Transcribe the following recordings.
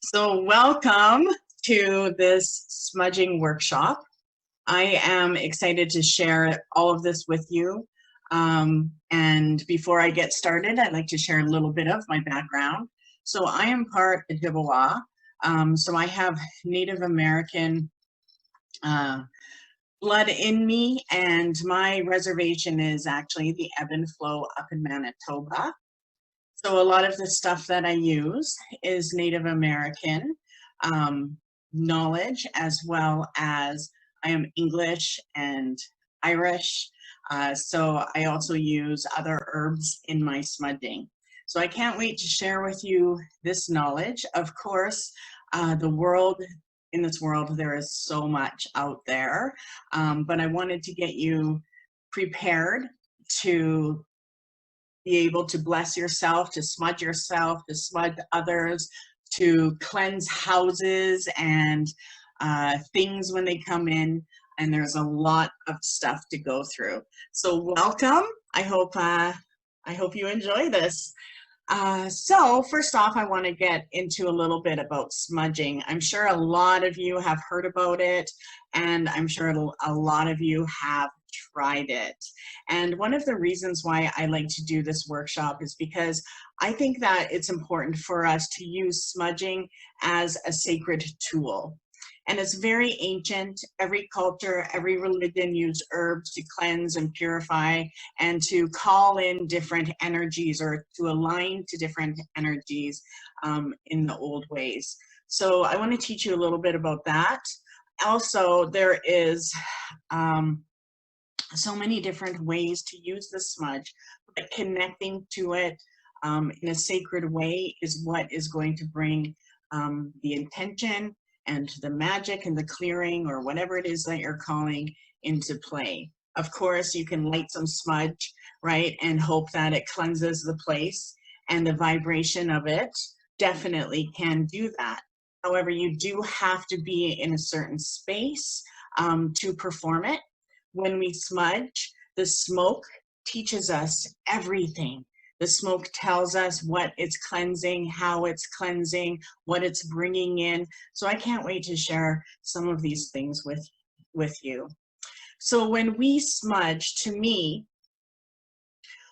So welcome to this smudging workshop. I am excited to share all of this with you. And before I get started, I'd like to share a little bit of my background. So I am part Ojibwa. So I have Native American blood in me, and my reservation is actually the ebb and flow up in Manitoba. So a lot of the stuff that I use is Native American knowledge, as well as I am English and Irish. So I also use other herbs in my smudging. So I can't wait to share with you this knowledge. Of course, in this world, there is so much out there, but I wanted to get you prepared to be able to bless yourself, to smudge others, to cleanse houses and things when they come in. And there's a lot of stuff to go through. So welcome. I hope you enjoy this. So first off, I want to get into a little bit about smudging. I'm sure a lot of you have heard about it, and I'm sure a lot of you have tried it. And one of the reasons why I like to do this workshop is because I think that it's important for us to use smudging as a sacred tool. And it's very ancient. Every culture, every religion used herbs to cleanse and purify and to call in different energies or to align to different energies in the old ways. So I want to teach you a little bit about that. Also, there is so many different ways to use the smudge, but connecting to it in a sacred way is what is going to bring the intention and the magic and the clearing, or whatever it is that you're calling, into play. Of course, you can light some smudge, right, and hope that it cleanses the place, and the vibration of it definitely can do that. However, you do have to be in a certain space to perform it. When we smudge, the smoke teaches us everything. The smoke tells us what it's cleansing, how it's cleansing, what it's bringing in. So I can't wait to share some of these things with you. So when we smudge, to me,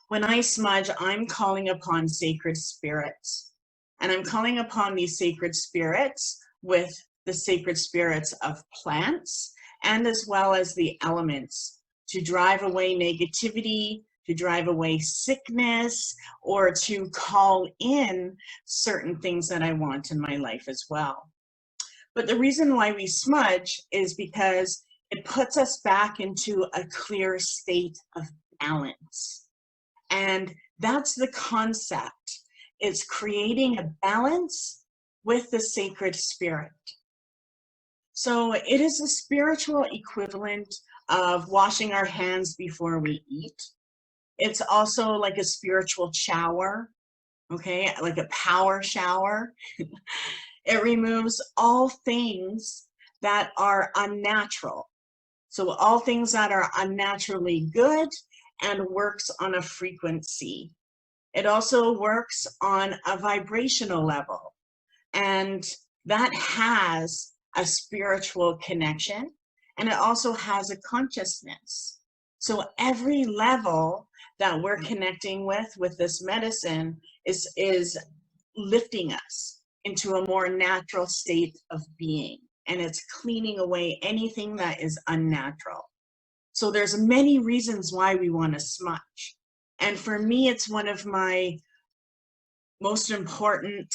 when I smudge, I'm calling upon sacred spirits. And I'm calling upon these sacred spirits with the sacred spirits of plants, and as well as the elements, to drive away negativity, to drive away sickness, or to call in certain things that I want in my life as well. But the reason why we smudge is because it puts us back into a clear state of balance. And that's the concept. It's creating a balance with the sacred spirit. So it is the spiritual equivalent of washing our hands before we eat. It's also like a spiritual shower, okay, like a power shower. It removes all things that are unnatural. So all things that are unnaturally good and works on a frequency. It also works on a vibrational level, and that has a spiritual connection, and it also has a consciousness. So every level that we're connecting with this medicine is lifting us into a more natural state of being, and it's cleaning away anything that is unnatural. So there's many reasons why we want to smudge. And for me, it's one of my most important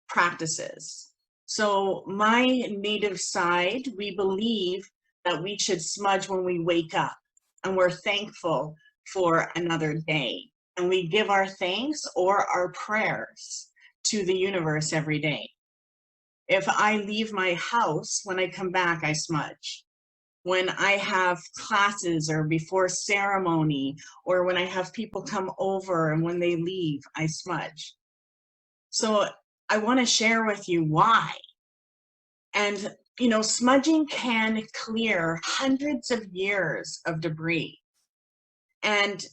practices. So my native side, we believe that we should smudge when we wake up, and we're thankful for another day. And we give our thanks or our prayers to the universe every day. If I leave my house, when I come back, I smudge. When I have classes or before ceremony, or when I have people come over and when they leave, I smudge. So I want to share with you why. And, you know, smudging can clear hundreds of years of debris. And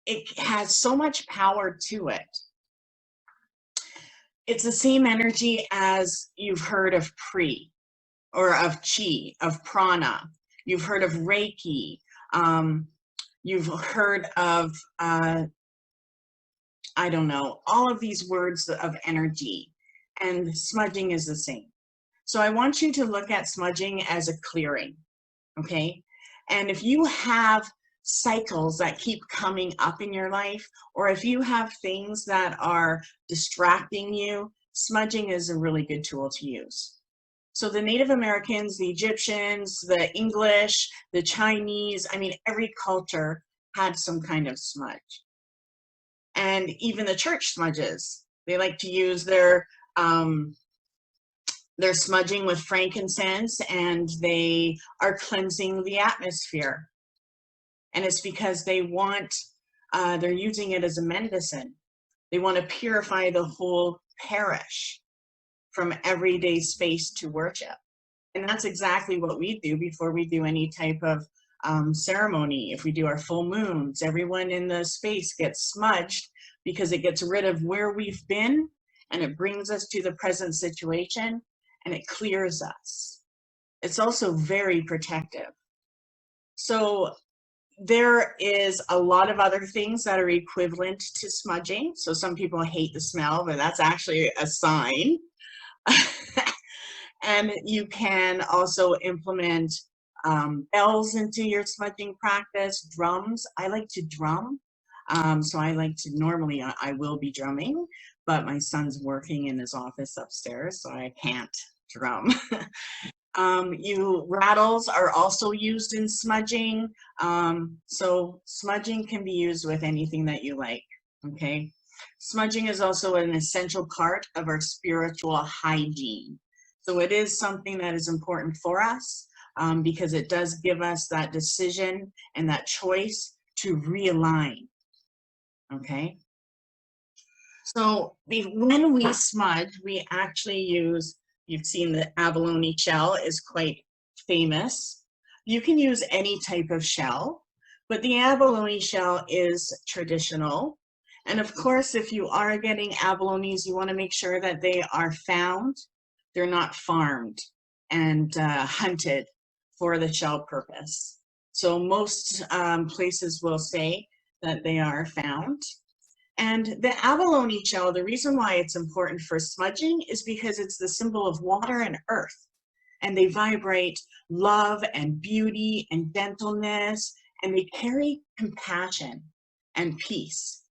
it has so much power to it. It's the same energy as you've heard of Pri, or of Chi, of Prana. You've heard of Reiki. You've heard of, I don't know, all of these words of energy. And smudging is the same. So I want you to look at smudging as a clearing, okay? And if you have cycles that keep coming up in your life, or if you have things that are distracting you, smudging is a really good tool to use. So the Native Americans, the Egyptians, the English, the Chinese, I mean, every culture had some kind of smudge. And even the church smudges, they like to use their smudging with frankincense, and they are cleansing the atmosphere. And it's because they want, they're using it as a medicine. They want to purify the whole parish from everyday space to worship. And that's exactly what we do before we do any type of ceremony. If we do our full moons, everyone in the space gets smudged because it gets rid of where we've been, and it brings us to the present situation, and it clears us. It's also very protective. So there is a lot of other things that are equivalent to smudging. So some people hate the smell, but that's actually a sign. And you can also implement bells into your smudging practice, drums. I like to drum. So I like to, normally I will be drumming, but my son's working in his office upstairs, so I can't drum. Rattles are also used in smudging. So smudging can be used with anything that you like, okay? Smudging is also an essential part of our spiritual hygiene. So it is something that is important for us because it does give us that decision and that choice to realign, okay? So when we smudge, we actually use, you've seen the abalone shell is quite famous. You can use any type of shell, but the abalone shell is traditional. And of course, if you are getting abalones, you want to make sure that they are found. They're not farmed and hunted for the shell purpose. So most places will say that they are found. And the abalone shell, the reason why it's important for smudging is because it's the symbol of water and earth. And they vibrate love and beauty and gentleness, and they carry compassion and peace.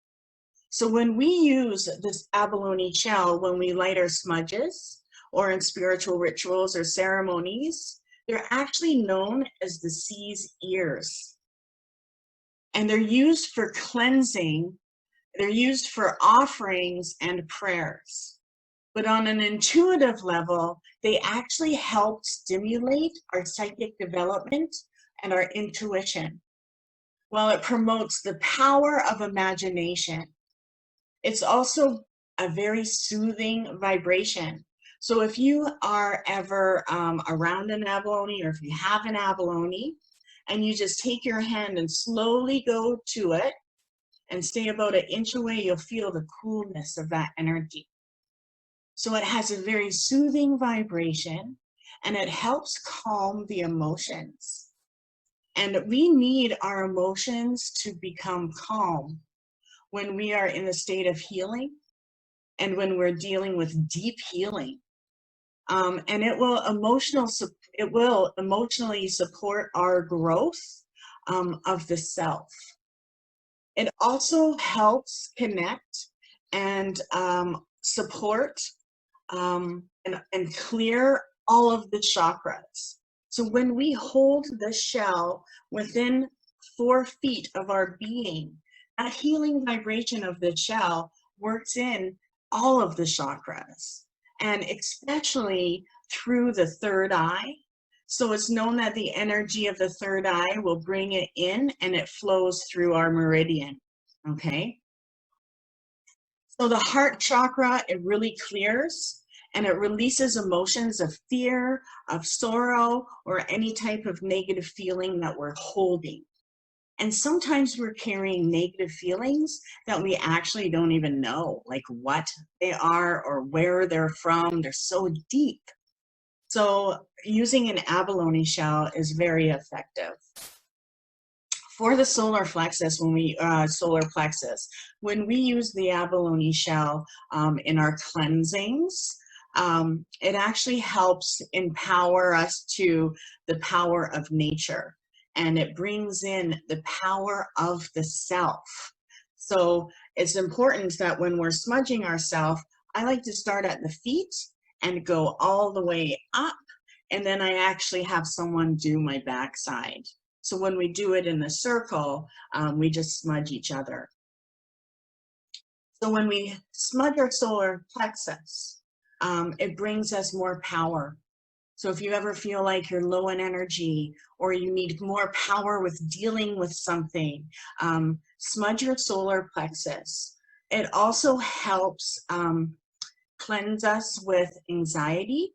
So when we use this abalone shell, when we light our smudges, or in spiritual rituals or ceremonies, they're actually known as the sea's ears. And they're used for cleansing. They're used for offerings and prayers. But on an intuitive level, they actually help stimulate our psychic development and our intuition, while it promotes the power of imagination. It's also a very soothing vibration. So if you are ever around an abalone, or if you have an abalone, and you just take your hand and slowly go to it, and stay about an inch away, you'll feel the coolness of that energy. So it has a very soothing vibration, and it helps calm the emotions. And we need our emotions to become calm when we are in a state of healing and when we're dealing with deep healing. And it will emotionally support our growth of the self. It also helps connect and support and clear all of the chakras. So when we hold the shell within 4 feet of our being, that healing vibration of the shell works in all of the chakras, and especially through the third eye. So it's known that the energy of the third eye will bring it in, and it flows through our meridian, okay? So the heart chakra, it really clears, and it releases emotions of fear, of sorrow, or any type of negative feeling that we're holding. And sometimes we're carrying negative feelings that we actually don't even know, like what they are or where they're from. They're so deep. So using an abalone shell is very effective. For the solar plexus, when we use the abalone shell in our cleansings, it actually helps empower us to the power of nature, and it brings in the power of the self. So it's important that when we're smudging ourselves, I like to start at the feet and go all the way up, and then I actually have someone do my backside. So when we do it in the circle, we just smudge each other. So when we smudge our solar plexus, it brings us more power. So if you ever feel like you're low in energy or you need more power with dealing with something, smudge your solar plexus. It also helps cleanse us with anxiety.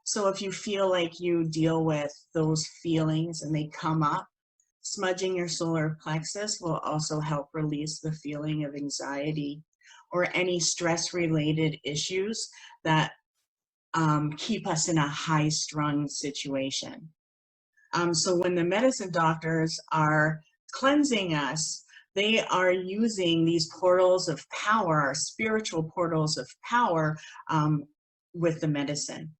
So if you feel like you deal with those feelings and they come up, smudging your solar plexus will also help release the feeling of anxiety or any stress-related issues that keep us in a high-strung situation. So when the medicine doctors are cleansing us, they are using these portals of power, our spiritual portals of power, with the medicine.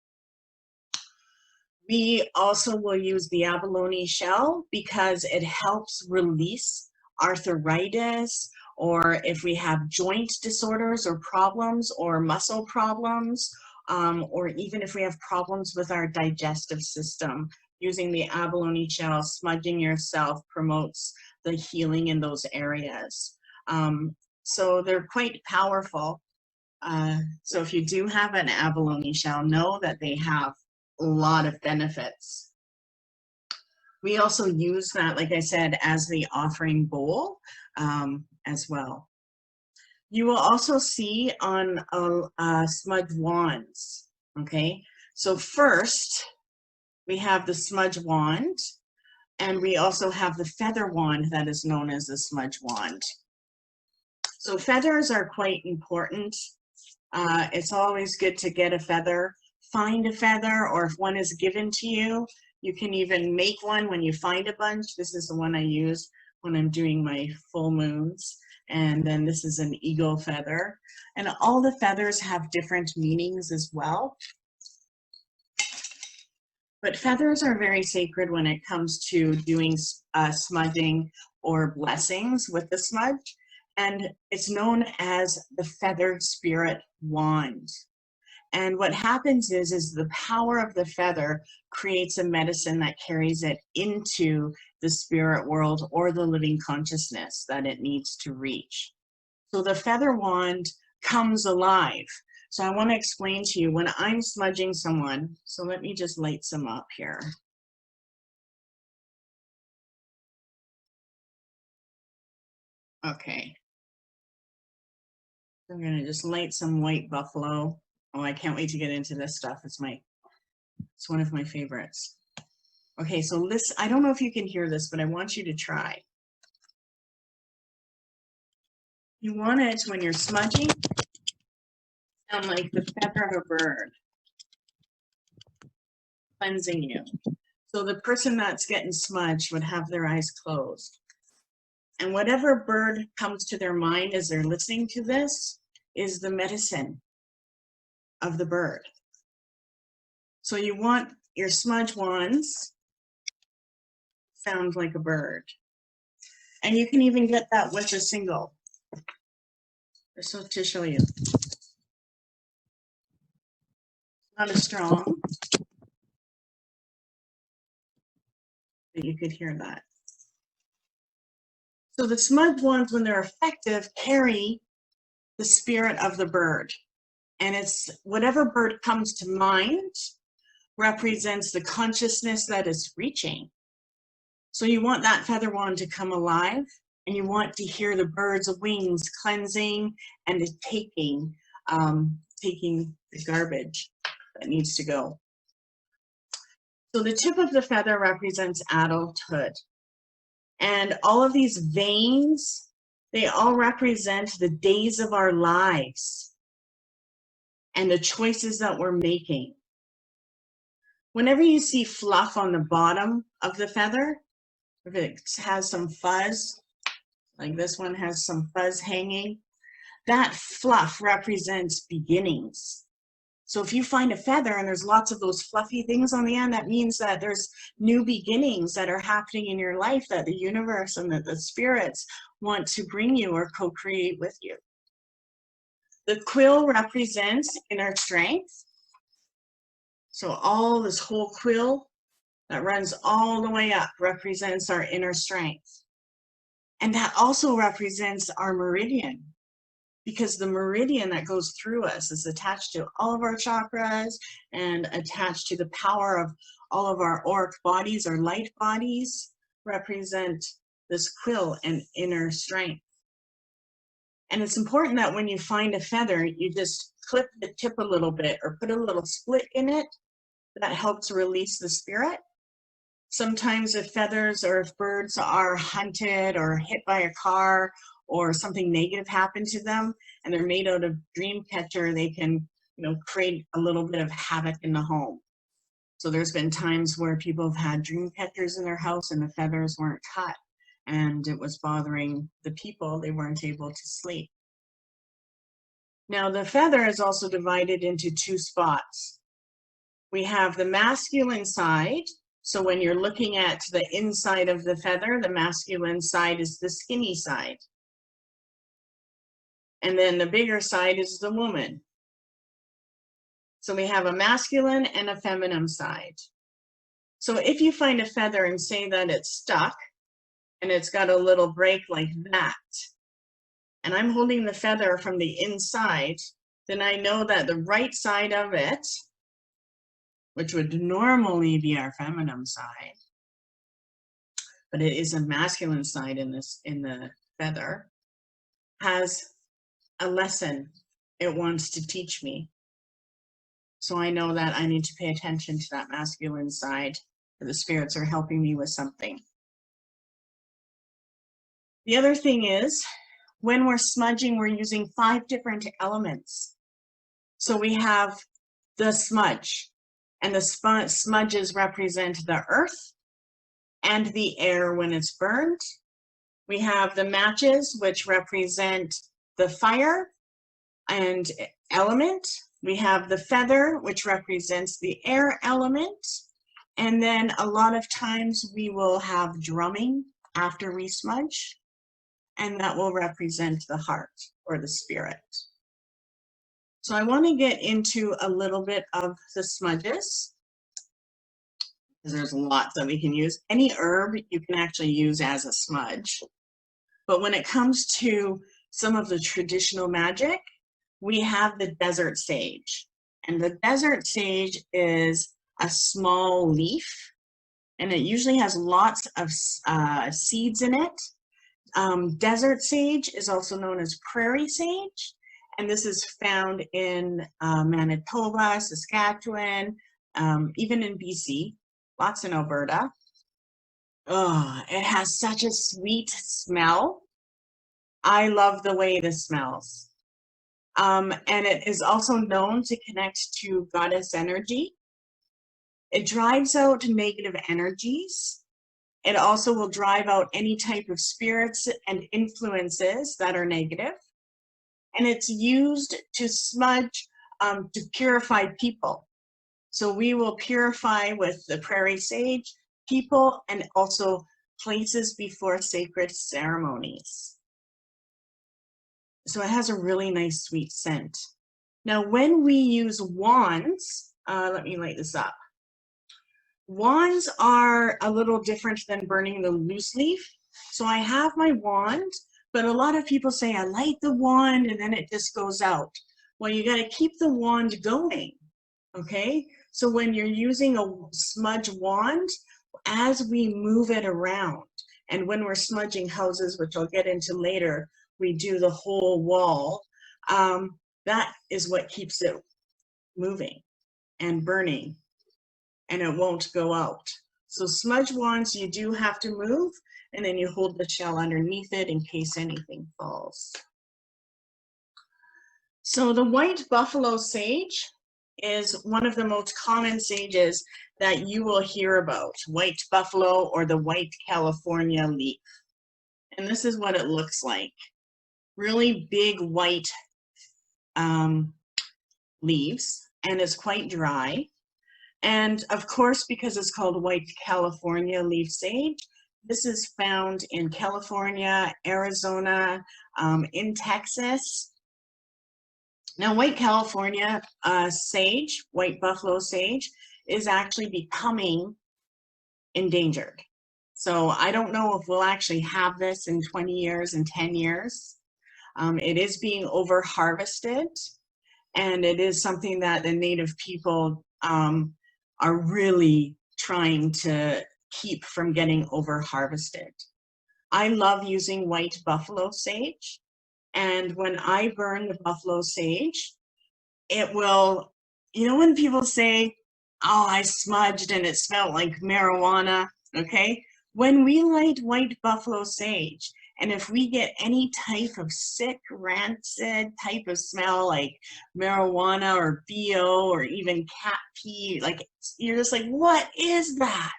We also will use the abalone shell because it helps release arthritis, or if we have joint disorders or problems or muscle problems, or even if we have problems with our digestive system. Using the abalone shell, smudging yourself promotes the healing in those areas. So they're quite powerful. So if you do have an abalone shell, know that they have a lot of benefits. We also use that, like I said, as the offering bowl as well. You will also see on smudge wands, okay? So first, we have the smudge wand, and we also have the feather wand that is known as the smudge wand. So feathers are quite important. It's always good to get a feather. Find a feather, or if one is given to you, you can even make one when you find a bunch. This is the one I use when I'm doing my full moons. And then this is an eagle feather. And all the feathers have different meanings as well. But feathers are very sacred when it comes to doing smudging or blessings with the smudge. And it's known as the feathered spirit wand. And what happens is the power of the feather creates a medicine that carries it into the spirit world or the living consciousness that it needs to reach. So the feather wand comes alive. So I want to explain to you when I'm smudging someone. So let me just light some up here. Okay. I'm going to just light some white buffalo. Oh, I can't wait to get into this stuff. It's one of my favorites. Okay, so this, I don't know if you can hear this, but I want you to try. You want it, when you're smudging, sound like the feather of a bird cleansing you. So the person that's getting smudged would have their eyes closed. And whatever bird comes to their mind as they're listening to this is the medicine of the bird. So you want your smudge wands sound like a bird. And you can even get that with a single. So to show you. Not as strong, but you could hear that. So the smudge wands, when they're effective, carry the spirit of the bird. And it's whatever bird comes to mind represents the consciousness that is reaching. So you want that feather wand to come alive, and you want to hear the bird's wings cleansing and taking the garbage that needs to go. So the tip of the feather represents adulthood. And all of these veins, they all represent the days of our lives and the choices that we're making. Whenever you see fluff on the bottom of the feather, if it has some fuzz, like this one has some fuzz hanging, that fluff represents beginnings. So if you find a feather and there's lots of those fluffy things on the end, that means that there's new beginnings that are happening in your life that the universe and that the spirits want to bring you or co-create with you. The quill represents inner strength. So all this whole quill that runs all the way up represents our inner strength. And that also represents our meridian, because the meridian that goes through us is attached to all of our chakras and attached to the power of all of our auric bodies, our light bodies, represent this quill and inner strength. And it's important that when you find a feather, you just clip the tip a little bit or put a little split in it. That helps release the spirit. Sometimes if feathers or if birds are hunted or hit by a car or something negative happened to them and they're made out of dream catcher, they can, create a little bit of havoc in the home. So there's been times where people have had dream catchers in their house and the feathers weren't cut and it was bothering the people. They weren't able to sleep. Now the feather is also divided into two spots. We have the masculine side. So when you're looking at the inside of the feather, the masculine side is the skinny side. And then the bigger side is the woman. So we have a masculine and a feminine side. So if you find a feather and say that it's stuck and it's got a little break like that, and I'm holding the feather from the inside, then I know that the right side of it, which would normally be our feminine side, but it is a masculine side in the feather, has a lesson it wants to teach me. So I know that I need to pay attention to that masculine side, or the spirits are helping me with something. The other thing is, when we're smudging, we're using 5 different elements. So we have the smudge, and the smudges represent the earth and the air when it's burned. We have the matches, which represent the fire and element. We have the feather, which represents the air element. And then a lot of times we will have drumming after we smudge, and that will represent the heart or the spirit. So I want to get into a little bit of the smudges, because there's lots that we can use. Any herb you can actually use as a smudge. But when it comes to some of the traditional magic, we have the desert sage. And the desert sage is a small leaf, and it usually has lots of seeds in it. Desert sage is also known as prairie sage, and this is found in Manitoba, Saskatchewan, even in BC, lots in Alberta. Oh, it has such a sweet smell. I love the way this smells. And it is also known to connect to goddess energy. It drives out negative energies. It also will drive out any type of spirits and influences that are negative. And it's used to smudge, to purify people. So we will purify with the prairie sage people and also places before sacred ceremonies. So it has a really nice sweet scent. Now when we use wands, let me light this up. Wands are a little different than burning the loose leaf. So I have my wand, but a lot of people say I light the wand and then it just goes out. Well, you got to keep the wand going, okay? So when you're using a smudge wand, as we move it around, and when we're smudging houses, which I'll get into later, we do the whole wall, that is what keeps it moving and burning, and it won't go out. So smudge wands, you do have to move, and then you hold the shell underneath it in case anything falls. So the white buffalo sage is one of the most common sages that you will hear about, white buffalo or the white California leaf. And this is what it looks like. Really big white leaves, and it's quite dry. And of course, because it's called white California leaf sage, this is found in California, Arizona, in Texas. Now, white California sage, white buffalo sage, is actually becoming endangered. So I don't know if we'll actually have this in 20 years and 10 years. It is being over harvested, and it is something that the native people are really trying to keep from getting over harvested. I love using white buffalo sage, and when I burn the buffalo sage, it will, you know, when people say, oh, I smudged and it smelled like marijuana, okay? When we light white buffalo sage, and if we get any type of sick, rancid type of smell like marijuana or BO or even cat pee, like you're just like, what is that?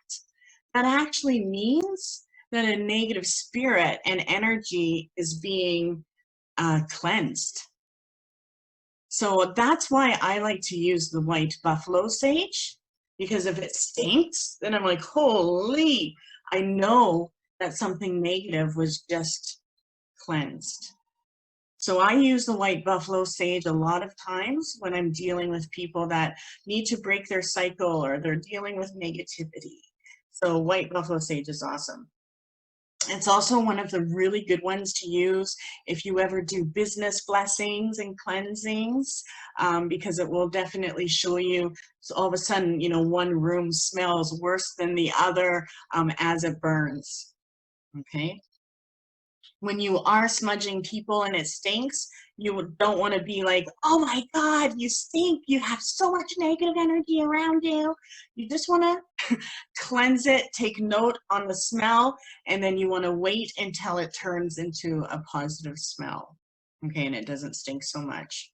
That actually means that a negative spirit and energy is being cleansed. So that's why I like to use the white buffalo sage, because if it stinks, then I'm like, holy, I know that something negative was just cleansed. So I use the white buffalo sage a lot of times when I'm dealing with people that need to break their cycle or they're dealing with negativity. So white buffalo sage is awesome. It's also one of the really good ones to use if you ever do business blessings and cleansings, because it will definitely show you, so all of a sudden, you know, one room smells worse than the other as it burns, okay? When you are smudging people and it stinks, you don't want to be like, oh my God, you stink. You have so much negative energy around you. You just want to cleanse it, take note on the smell, and then you want to wait until it turns into a positive smell, okay, and it doesn't stink so much.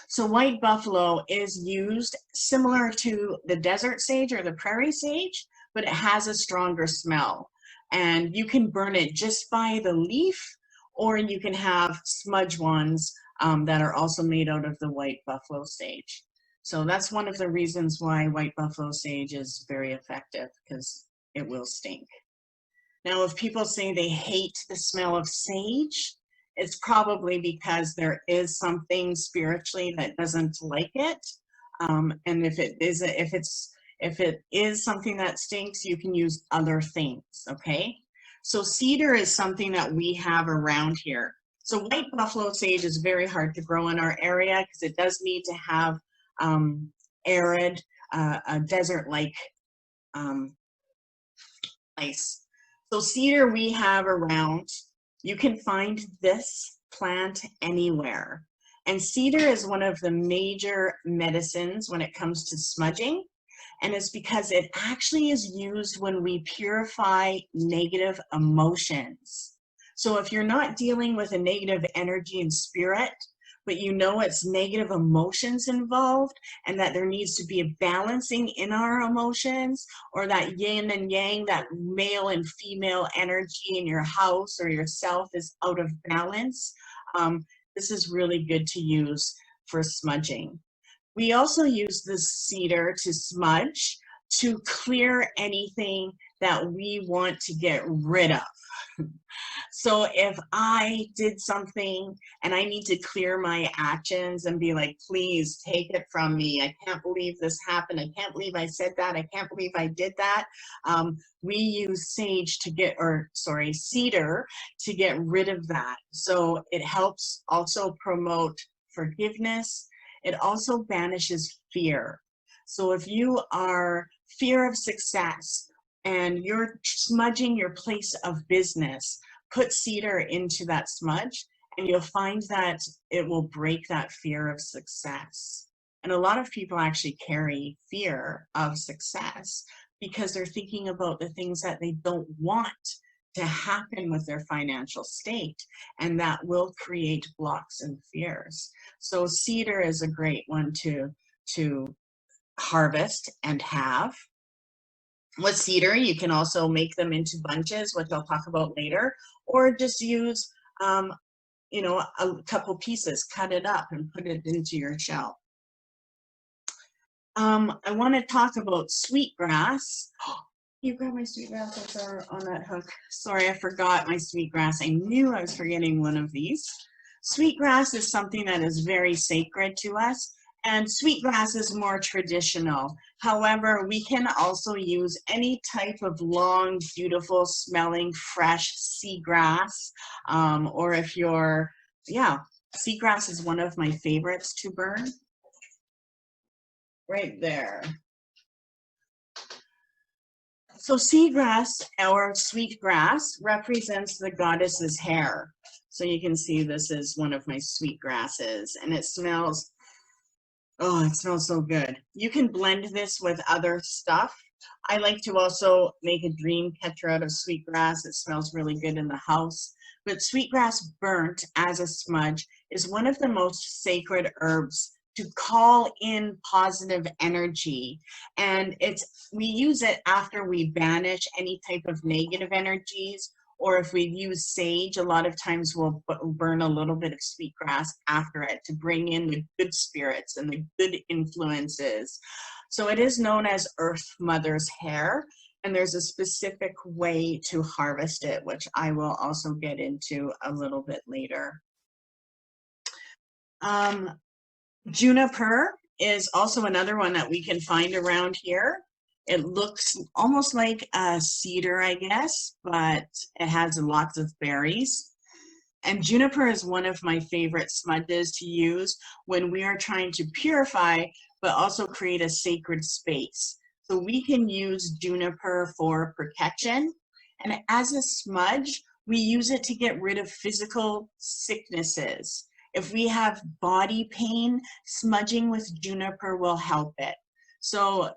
So white buffalo is used similar to the desert sage or the prairie sage, but it has a stronger smell. And you can burn it just by the leaf, or you can have smudge ones that are also made out of the white buffalo sage. So that's one of the reasons why white buffalo sage is very effective, because it will stink. Now, if people say they hate the smell of sage, it's probably because there is something spiritually that doesn't like it. And if it is something that stinks, you can use other things, okay? So cedar is something that we have around here. So white buffalo sage is very hard to grow in our area because it does need to have arid, a desert-like place. So cedar we have around. You can find this plant anywhere. And cedar is one of the major medicines when it comes to smudging. And it's because it actually is used when we purify negative emotions. So if you're not dealing with a negative energy and spirit, but you know it's negative emotions involved and that there needs to be a balancing in our emotions, or that yin and yang, that male and female energy in your house or yourself is out of balance, this is really good to use for smudging. We also use this cedar to smudge to clear anything that we want to get rid of. So if I did something and I need to clear my actions and be like, please take it from me. I can't believe this happened. I can't believe I said that. I can't believe I did that. We use cedar to get rid of that. So it helps also promote forgiveness. It also banishes fear. So if you are fear of success and you're smudging your place of business, put cedar into that smudge and you'll find that it will break that fear of success. And a lot of people actually carry fear of success because they're thinking about the things that they don't want to happen with their financial state, and that will create blocks and fears. So cedar is a great one to harvest and have. With cedar, you can also make them into bunches, which I'll talk about later, or just use you know, a couple pieces, cut it up and put it into your shell. I want to talk about sweetgrass. You grab my sweetgrass that's on that hook. Sorry, I forgot my sweetgrass. I knew I was forgetting one of these. Sweetgrass is something that is very sacred to us, and sweetgrass is more traditional. However, we can also use any type of long, beautiful smelling, fresh seagrass, or if you're, yeah, seagrass is one of my favorites to burn. Right there. So seagrass or sweetgrass represents the goddess's hair. So you can see this is one of my sweet grasses, and it smells, oh, it smells so good. You can blend this with other stuff. I like to also make a dream catcher out of sweetgrass. It smells really good in the house. But sweetgrass burnt as a smudge is one of the most sacred herbs to call in positive energy. And we use it after we banish any type of negative energies, or if we use sage, a lot of times we'll burn a little bit of sweetgrass after it to bring in the good spirits and the good influences. So it is known as Earth Mother's hair, and there's a specific way to harvest it, which I will also get into a little bit later. Juniper is also another one that we can find around here. It looks almost like a cedar, I guess, but it has lots of berries. And juniper is one of my favorite smudges to use when we are trying to purify, but also create a sacred space. So we can use juniper for protection. And as a smudge, we use it to get rid of physical sicknesses. If we have body pain, smudging with juniper will help it. So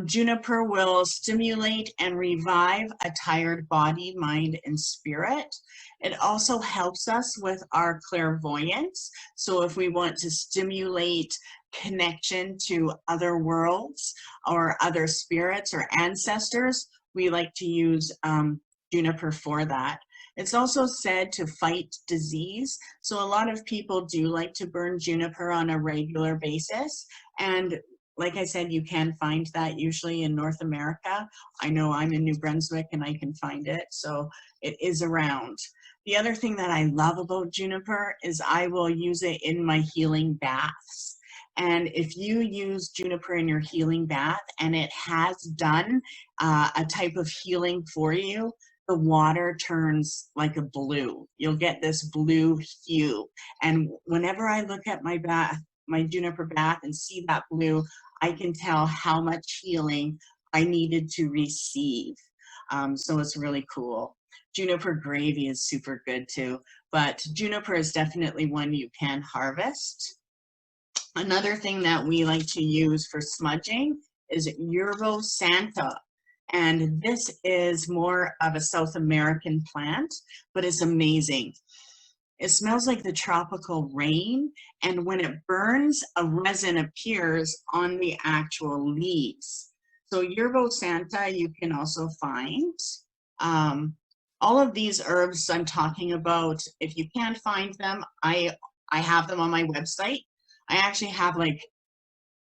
juniper will stimulate and revive a tired body, mind, and spirit. It also helps us with our clairvoyance. So if we want to stimulate connection to other worlds or other spirits or ancestors, we like to use juniper for that. It's also said to fight disease. So a lot of people do like to burn juniper on a regular basis. And like I said, you can find that usually in North America. I know I'm in New Brunswick and I can find it, so it is around. The other thing that I love about juniper is I will use it in my healing baths. And if you use juniper in your healing bath and it has done a type of healing for you, the water turns like a blue. You'll get this blue hue. And whenever I look at my bath, my juniper bath, and see that blue, I can tell how much healing I needed to receive. So it's really cool. Juniper gravy is super good too, but juniper is definitely one you can harvest. Another thing that we like to use for smudging is yerba santa. And this is more of a South American plant, but it's amazing. It smells like the tropical rain, and when it burns, a resin appears on the actual leaves. So yerba santa you can also find. All of these herbs I'm talking about, if you can't find them, I have them on my website. I actually have like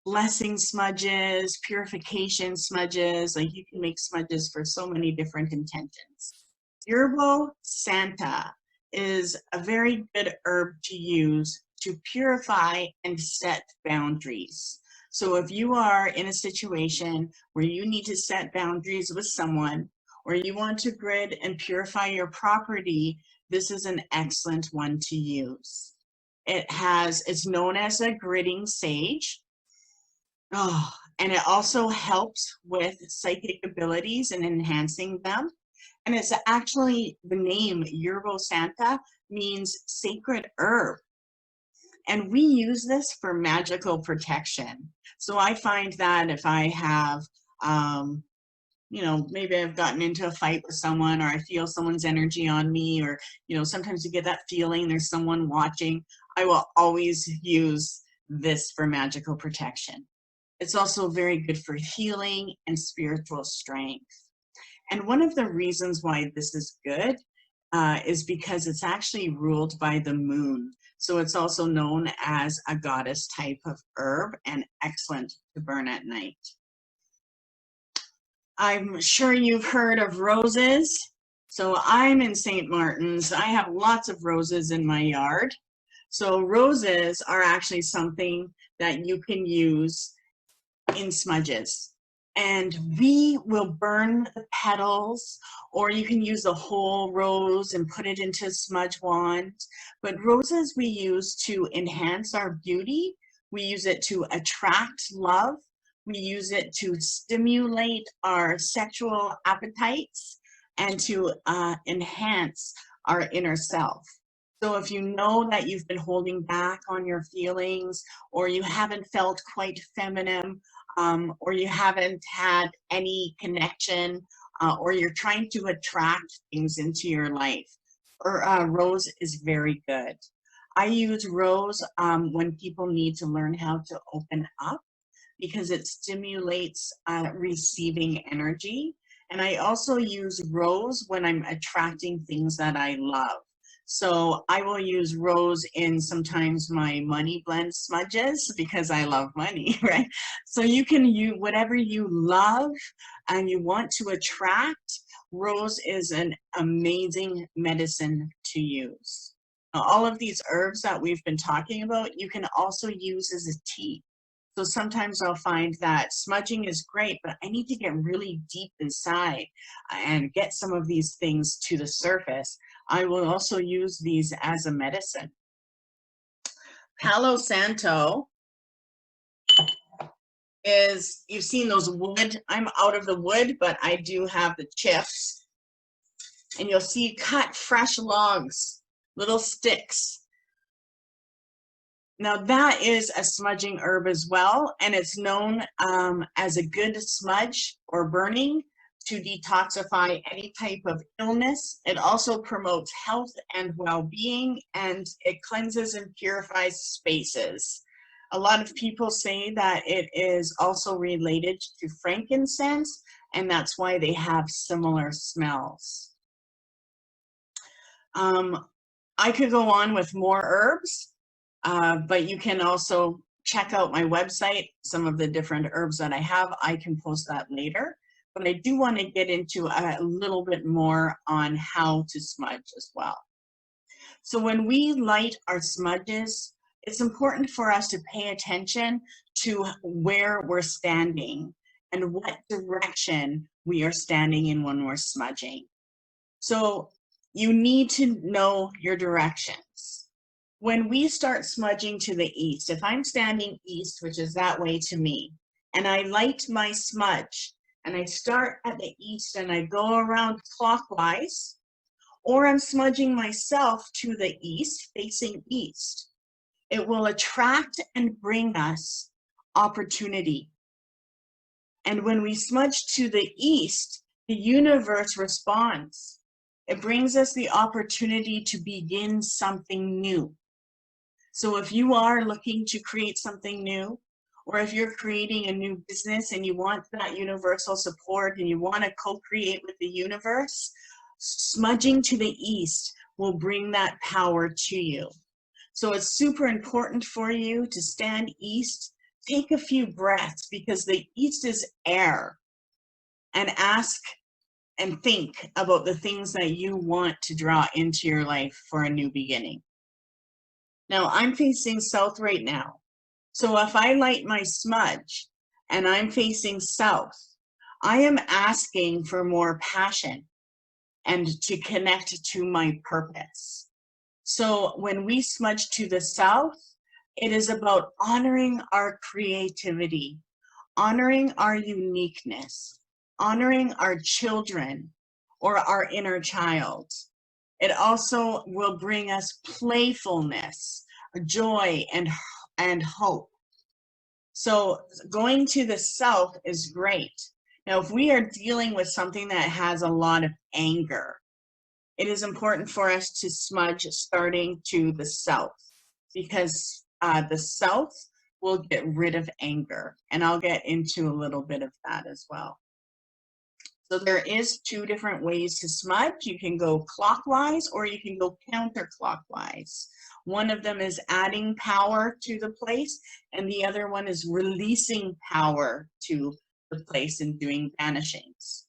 blessing smudges, purification smudges, like you can make smudges for so many different intentions. Yerba santa is a very good herb to use to purify and set boundaries. So if you are in a situation where you need to set boundaries with someone, or you want to grid and purify your property, this is an excellent one to use. It's known as a gridding sage. Oh, and it also helps with psychic abilities and enhancing them. And it's actually, the name yerba santa means sacred herb. And we use this for magical protection. So I find that if I have you know, maybe I've gotten into a fight with someone, or I feel someone's energy on me, or, you know, sometimes you get that feeling there's someone watching, I will always use this for magical protection. It's also very good for healing and spiritual strength. And one of the reasons why this is good is because it's actually ruled by the moon. So it's also known as a goddess type of herb and excellent to burn at night. I'm sure you've heard of roses. So I'm in St. Martin's. I have lots of roses in my yard. So roses are actually something that you can use in smudges. And we will burn the petals, or you can use the whole rose and put it into a smudge wand. But roses we use to enhance our beauty. We use it to attract love. We use it to stimulate our sexual appetites and to enhance our inner self. So if you know that you've been holding back on your feelings, or you haven't felt quite feminine, or you haven't had any connection, or you're trying to attract things into your life, or rose is very good. I use rose when people need to learn how to open up, because it stimulates receiving energy. And I also use rose when I'm attracting things that I love. So I will use rose in sometimes my money blend smudges, because I love money, right? So you can use whatever you love and you want to attract. Rose is an amazing medicine to use. Now, all of these herbs that we've been talking about, you can also use as a tea. So sometimes I'll find that smudging is great, but I need to get really deep inside and get some of these things to the surface. I will also use these as a medicine. Palo Santo is, you've seen those wood, I'm out of the wood, but I do have the chips. And you'll see cut fresh logs, little sticks. Now that is a smudging herb as well, and it's known as a good smudge or burning to detoxify any type of illness. It also promotes health and well-being, and it cleanses and purifies spaces. A lot of people say that it is also related to frankincense, and that's why they have similar smells. I could go on with more herbs. But you can also check out my website, some of the different herbs that I have. I can post that later. But I do want to get into a little bit more on how to smudge as well. So when we light our smudges, it's important for us to pay attention to where we're standing and what direction we are standing in when we're smudging. So you need to know your directions. When we start smudging to the east, if I'm standing east, which is that way to me, and I light my smudge, and I start at the east and I go around clockwise, or I'm smudging myself to the east, facing east, it will attract and bring us opportunity. And when we smudge to the east, the universe responds. It brings us the opportunity to begin something new. So if you are looking to create something new, or if you're creating a new business and you want that universal support and you want to co-create with the universe, smudging to the east will bring that power to you. So it's super important for you to stand east, take a few breaths, because the east is air, and ask and think about the things that you want to draw into your life for a new beginning. Now I'm facing south right now. So if I light my smudge and I'm facing south, I am asking for more passion and to connect to my purpose. So when we smudge to the south, it is about honoring our creativity, honoring our uniqueness, honoring our children or our inner child. It also will bring us playfulness, joy, and hope. So going to the south is great. Now, if we are dealing with something that has a lot of anger, it is important for us to smudge starting to the south, because the south will get rid of anger. And I'll get into a little bit of that as well. So there is two different ways to smudge. You can go clockwise or you can go counterclockwise. One of them is adding power to the place, and the other one is releasing power to the place and doing vanishings.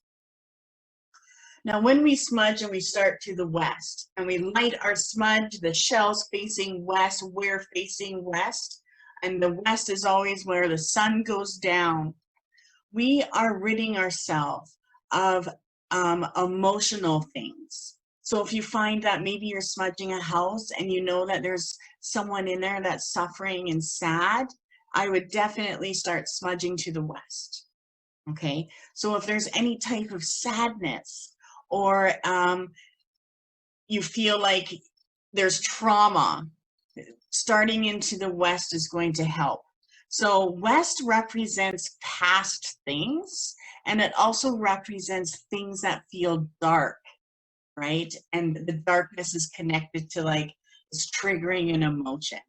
Now, when we smudge and we start to the west and we light our smudge, the shell's facing west, we're facing west, and the west is always where the sun goes down. We are ridding ourselves of emotional things. So if you find that maybe you're smudging a house and you know that there's someone in there that's suffering and sad, I would definitely start smudging to the west. Okay, so if there's any type of sadness, or you feel like there's trauma, starting into the west is going to help. So west represents past things, and it also represents things that feel dark, right? And the darkness is connected to like it's triggering an emotion.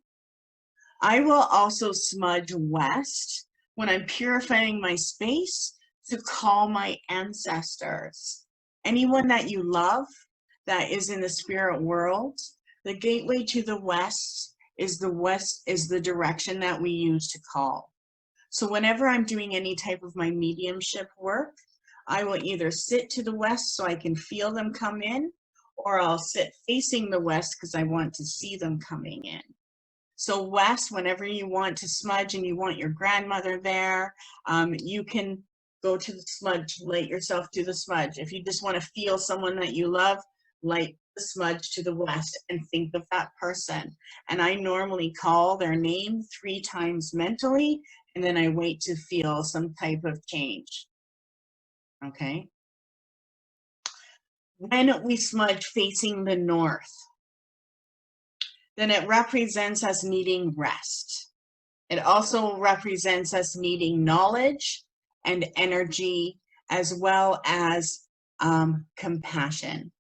I will also smudge west when I'm purifying my space to call my ancestors. Anyone that you love that is in the spirit world, the gateway to the west is the direction that we use to call. So whenever I'm doing any type of my mediumship work, I will either sit to the west so I can feel them come in, or I'll sit facing the west because I want to see them coming in. So west, whenever you want to smudge and you want your grandmother there, you can go to the smudge, light yourself to the smudge. If you just want to feel someone that you love, light the smudge to the west and think of that person. And I normally call their name 3 times mentally, and then I wait to feel some type of change. Okay? When we smudge facing the north, then it represents us needing rest. It also represents us needing knowledge and energy, as well as compassion.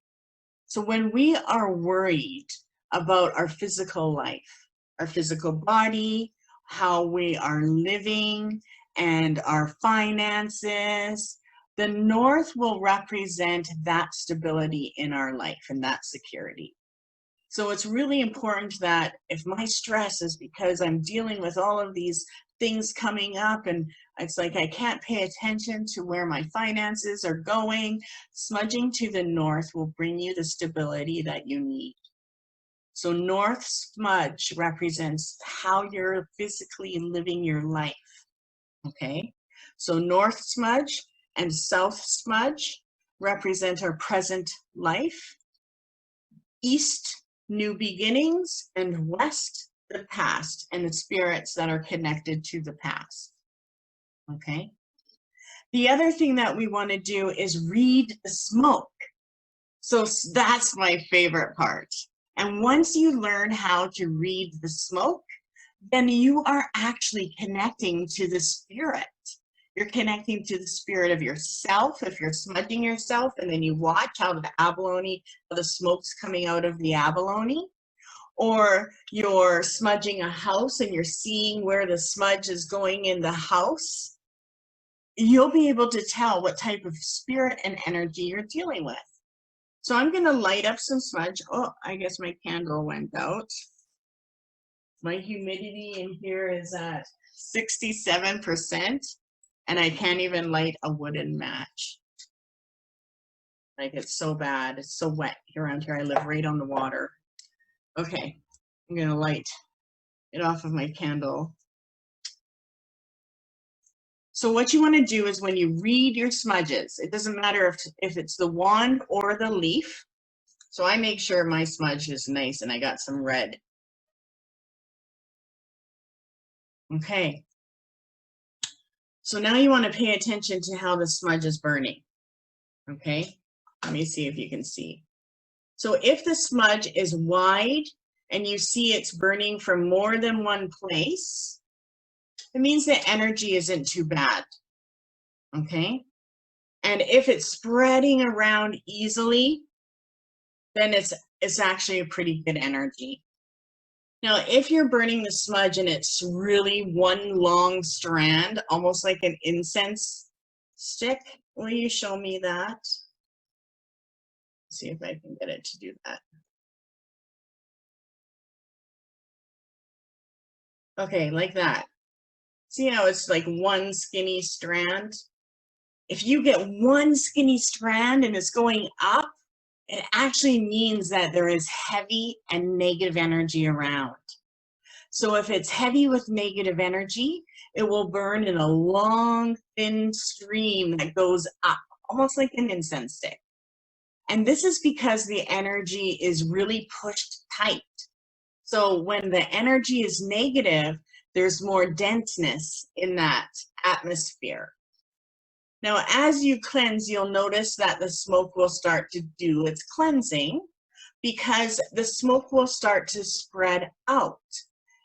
So when we are worried about our physical life, our physical body, how we are living, and our finances, the north will represent that stability in our life and that security. So it's really important that if my stress is because I'm dealing with all of these things coming up and it's like I can't pay attention to where my finances are going, smudging to the north will bring you the stability that you need. So north smudge represents how you're physically living your life. Okay, so north smudge and south smudge represent our present life. East, new beginnings, and west, the past and the spirits that are connected to the past. Okay. The other thing that we want to do is read the smoke. So that's my favorite part. And once you learn how to read the smoke, then you are actually connecting to the spirit. You're connecting to the spirit of yourself if you're smudging yourself, and then you watch how the smoke's coming out of the abalone. Or you're smudging a house and you're seeing where the smudge is going in the house. You'll be able to tell what type of spirit and energy you're dealing with. So I'm going to light up some smudge. Oh, I guess my candle went out. My humidity in here is at 67%. And I can't even light a wooden match. Like, it's so bad. It's so wet around here. I live right on the water. Okay, I'm gonna light it off of my candle. So what you want to do is when you read your smudges, it doesn't matter if it's the wand or the leaf. So I make sure my smudge is nice and I got some red. Okay. So now you want to pay attention to how the smudge is burning. Okay, let me see if you can see. So if the smudge is wide and you see it's burning from more than one place, it means the energy isn't too bad. Okay, And if it's spreading around easily, then it's actually a pretty good energy. Now, if you're burning the smudge and it's really one long strand, almost like an incense stick, will you show me that? See if I can get it to do that. Okay, like that. See how it's like one skinny strand? If you get one skinny strand and it's going up, it actually means that there is heavy and negative energy around. So if it's heavy with negative energy, it will burn in a long, thin stream that goes up, almost like an incense stick. And this is because the energy is really pushed tight. So when the energy is negative, there's more denseness in that atmosphere. Now, as you cleanse, you'll notice that the smoke will start to do its cleansing because the smoke will start to spread out.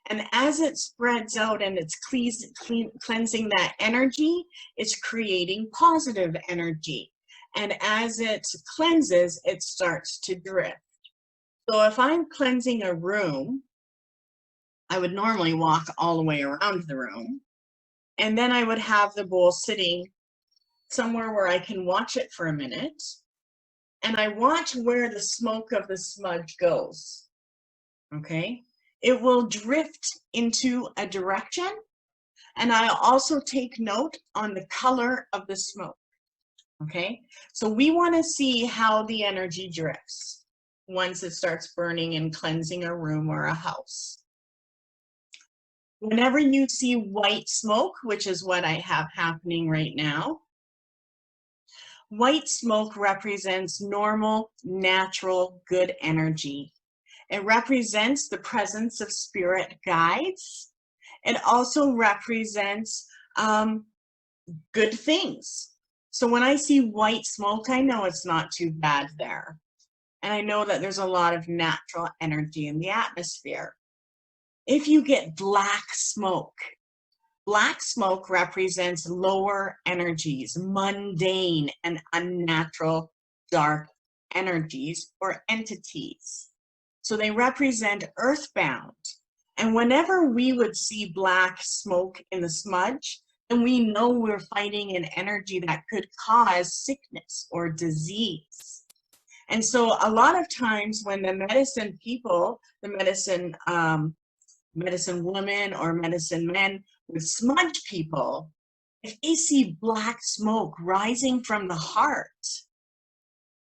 And as it spreads out and it's cleansing that energy, it's creating positive energy. And as it cleanses, it starts to drift. So if I'm cleansing a room, I would normally walk all the way around the room. And then I would have the bowl sitting somewhere where I can watch it for a minute. And I watch where the smoke of the smudge goes. Okay? It will drift into a direction. And I also take note on the color of the smoke. Okay? So we want to see how the energy drifts once it starts burning and cleansing a room or a house. Whenever you see white smoke, which is what I have happening right now, white smoke represents normal, natural, good energy. It represents the presence of spirit guides. It also represents good things. So when I see white smoke, I know it's not too bad there. And I know that there's a lot of natural energy in the atmosphere. If you get black smoke represents lower energies, mundane and unnatural dark energies or entities. So they represent earthbound. And whenever we would see black smoke in the smudge, then we know we're fighting an energy that could cause sickness or disease. And so a lot of times when the medicine people, the medicine women or medicine men with smudge people, if they see black smoke rising from the heart,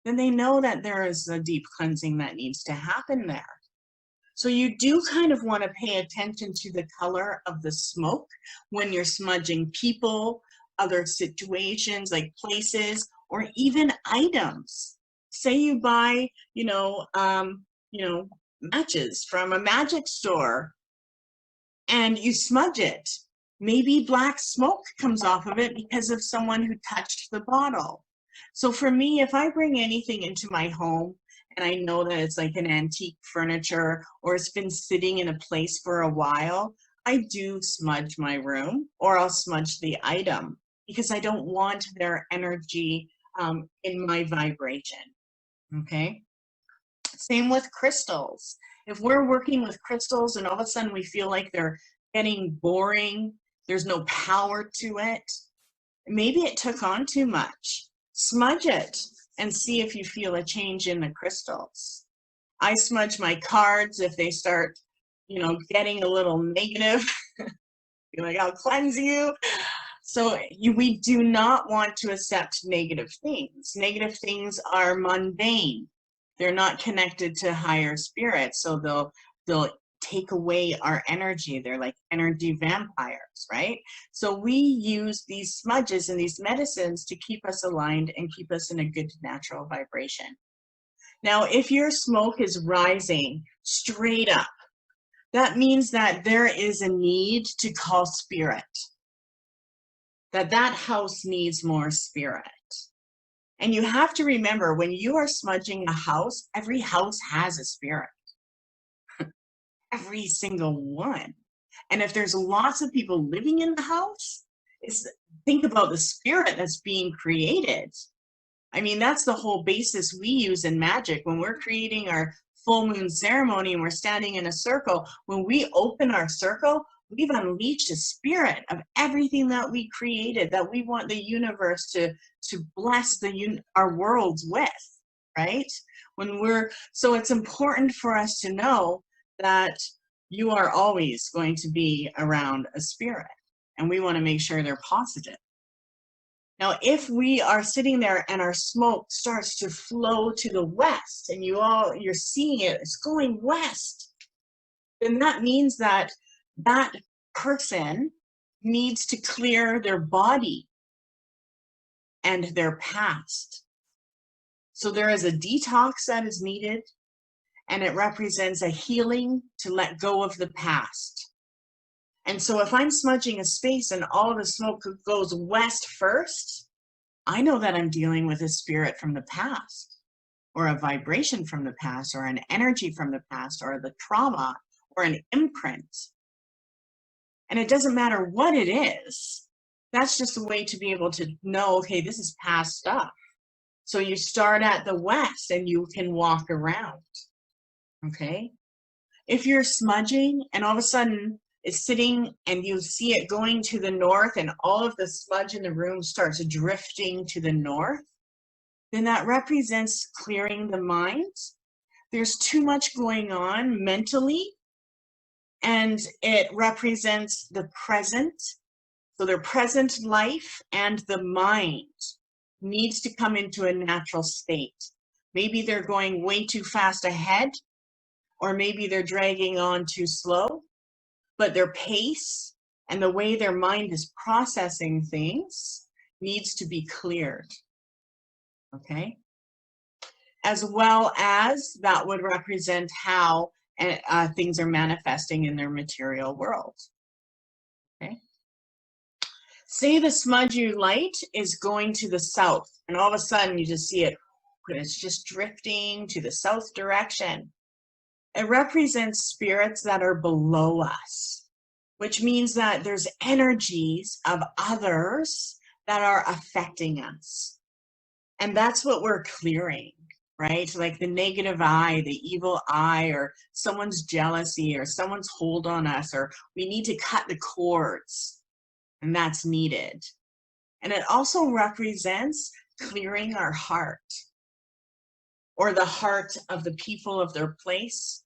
then they know that there is a deep cleansing that needs to happen there. So you do kind of want to pay attention to the color of the smoke when you're smudging people, other situations like places, or even items. Say you buy, matches from a magic store and you smudge it. Maybe black smoke comes off of it because of someone who touched the bottle. So for me, if I bring anything into my home and I know that it's like an antique furniture or it's been sitting in a place for a while, I do smudge my room or I'll smudge the item because I don't want their energy in my vibration. Okay? Same with crystals. If we're working with crystals and all of a sudden we feel like they're getting boring, there's no power to it, maybe it took on too much. Smudge it and see if you feel a change in the crystals. I smudge my cards if they start, getting a little negative. Be like, I'll cleanse you. So we do not want to accept negative things. Negative things are mundane. They're not connected to higher spirits, so they'll take away our energy. They're like energy vampires, right? So we use these smudges and these medicines to keep us aligned and keep us in a good natural vibration. Now, if your smoke is rising straight up, that means that there is a need to call spirit, that house needs more spirit. And you have to remember, when you are smudging a house, every house has a spirit. Every single one. And if there's lots of people living in the house, think about the spirit that's being created. I mean, that's the whole basis we use in magic. When we're creating our full moon ceremony and we're standing in a circle, when we open our circle, we've unleashed a spirit of everything that we created, that we want the universe to bless our worlds with, right? So it's important for us to know that you are always going to be around a spirit, and we want to make sure they're positive. Now, if we are sitting there and our smoke starts to flow to the west, and you're seeing it, it's going west, then that means that that person needs to clear their body and their past. So there is a detox that is needed, and it represents a healing to let go of the past. And so if I'm smudging a space and all of the smoke goes west first, I know that I'm dealing with a spirit from the past, or a vibration from the past, or an energy from the past, or the trauma, or an imprint. And it doesn't matter what it is. That's just a way to be able to know, okay, this is past stuff. So you start at the west and you can walk around, okay? If you're smudging and all of a sudden it's sitting and you see it going to the north and all of the smudge in the room starts drifting to the north, then that represents clearing the mind. There's too much going on mentally, and it represents the present. So their present life and the mind needs to come into a natural state. Maybe they're going way too fast ahead, or maybe they're dragging on too slow, but their pace and the way their mind is processing things needs to be cleared, okay? As well as that would represent how things are manifesting in their material world, okay? Say the smudge you light is going to the south, and all of a sudden you just see it, and it's just drifting to the south direction. It represents spirits that are below us, which means that there's energies of others that are affecting us. And that's what we're clearing, right? Like the negative eye, the evil eye, or someone's jealousy, or someone's hold on us, or we need to cut the cords, and that's needed. And it also represents clearing our heart, or the heart of the people of their place.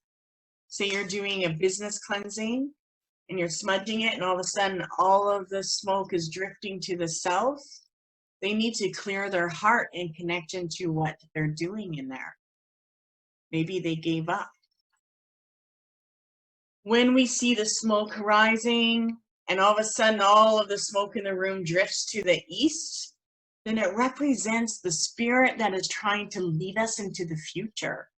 Say you're doing a business cleansing and you're smudging it, and all of a sudden all of the smoke is drifting to the south. They need to clear their heart in connection to what they're doing in there. Maybe they gave up. When we see the smoke rising and all of a sudden all of the smoke in the room drifts to the east, then it represents the spirit that is trying to lead us into the future.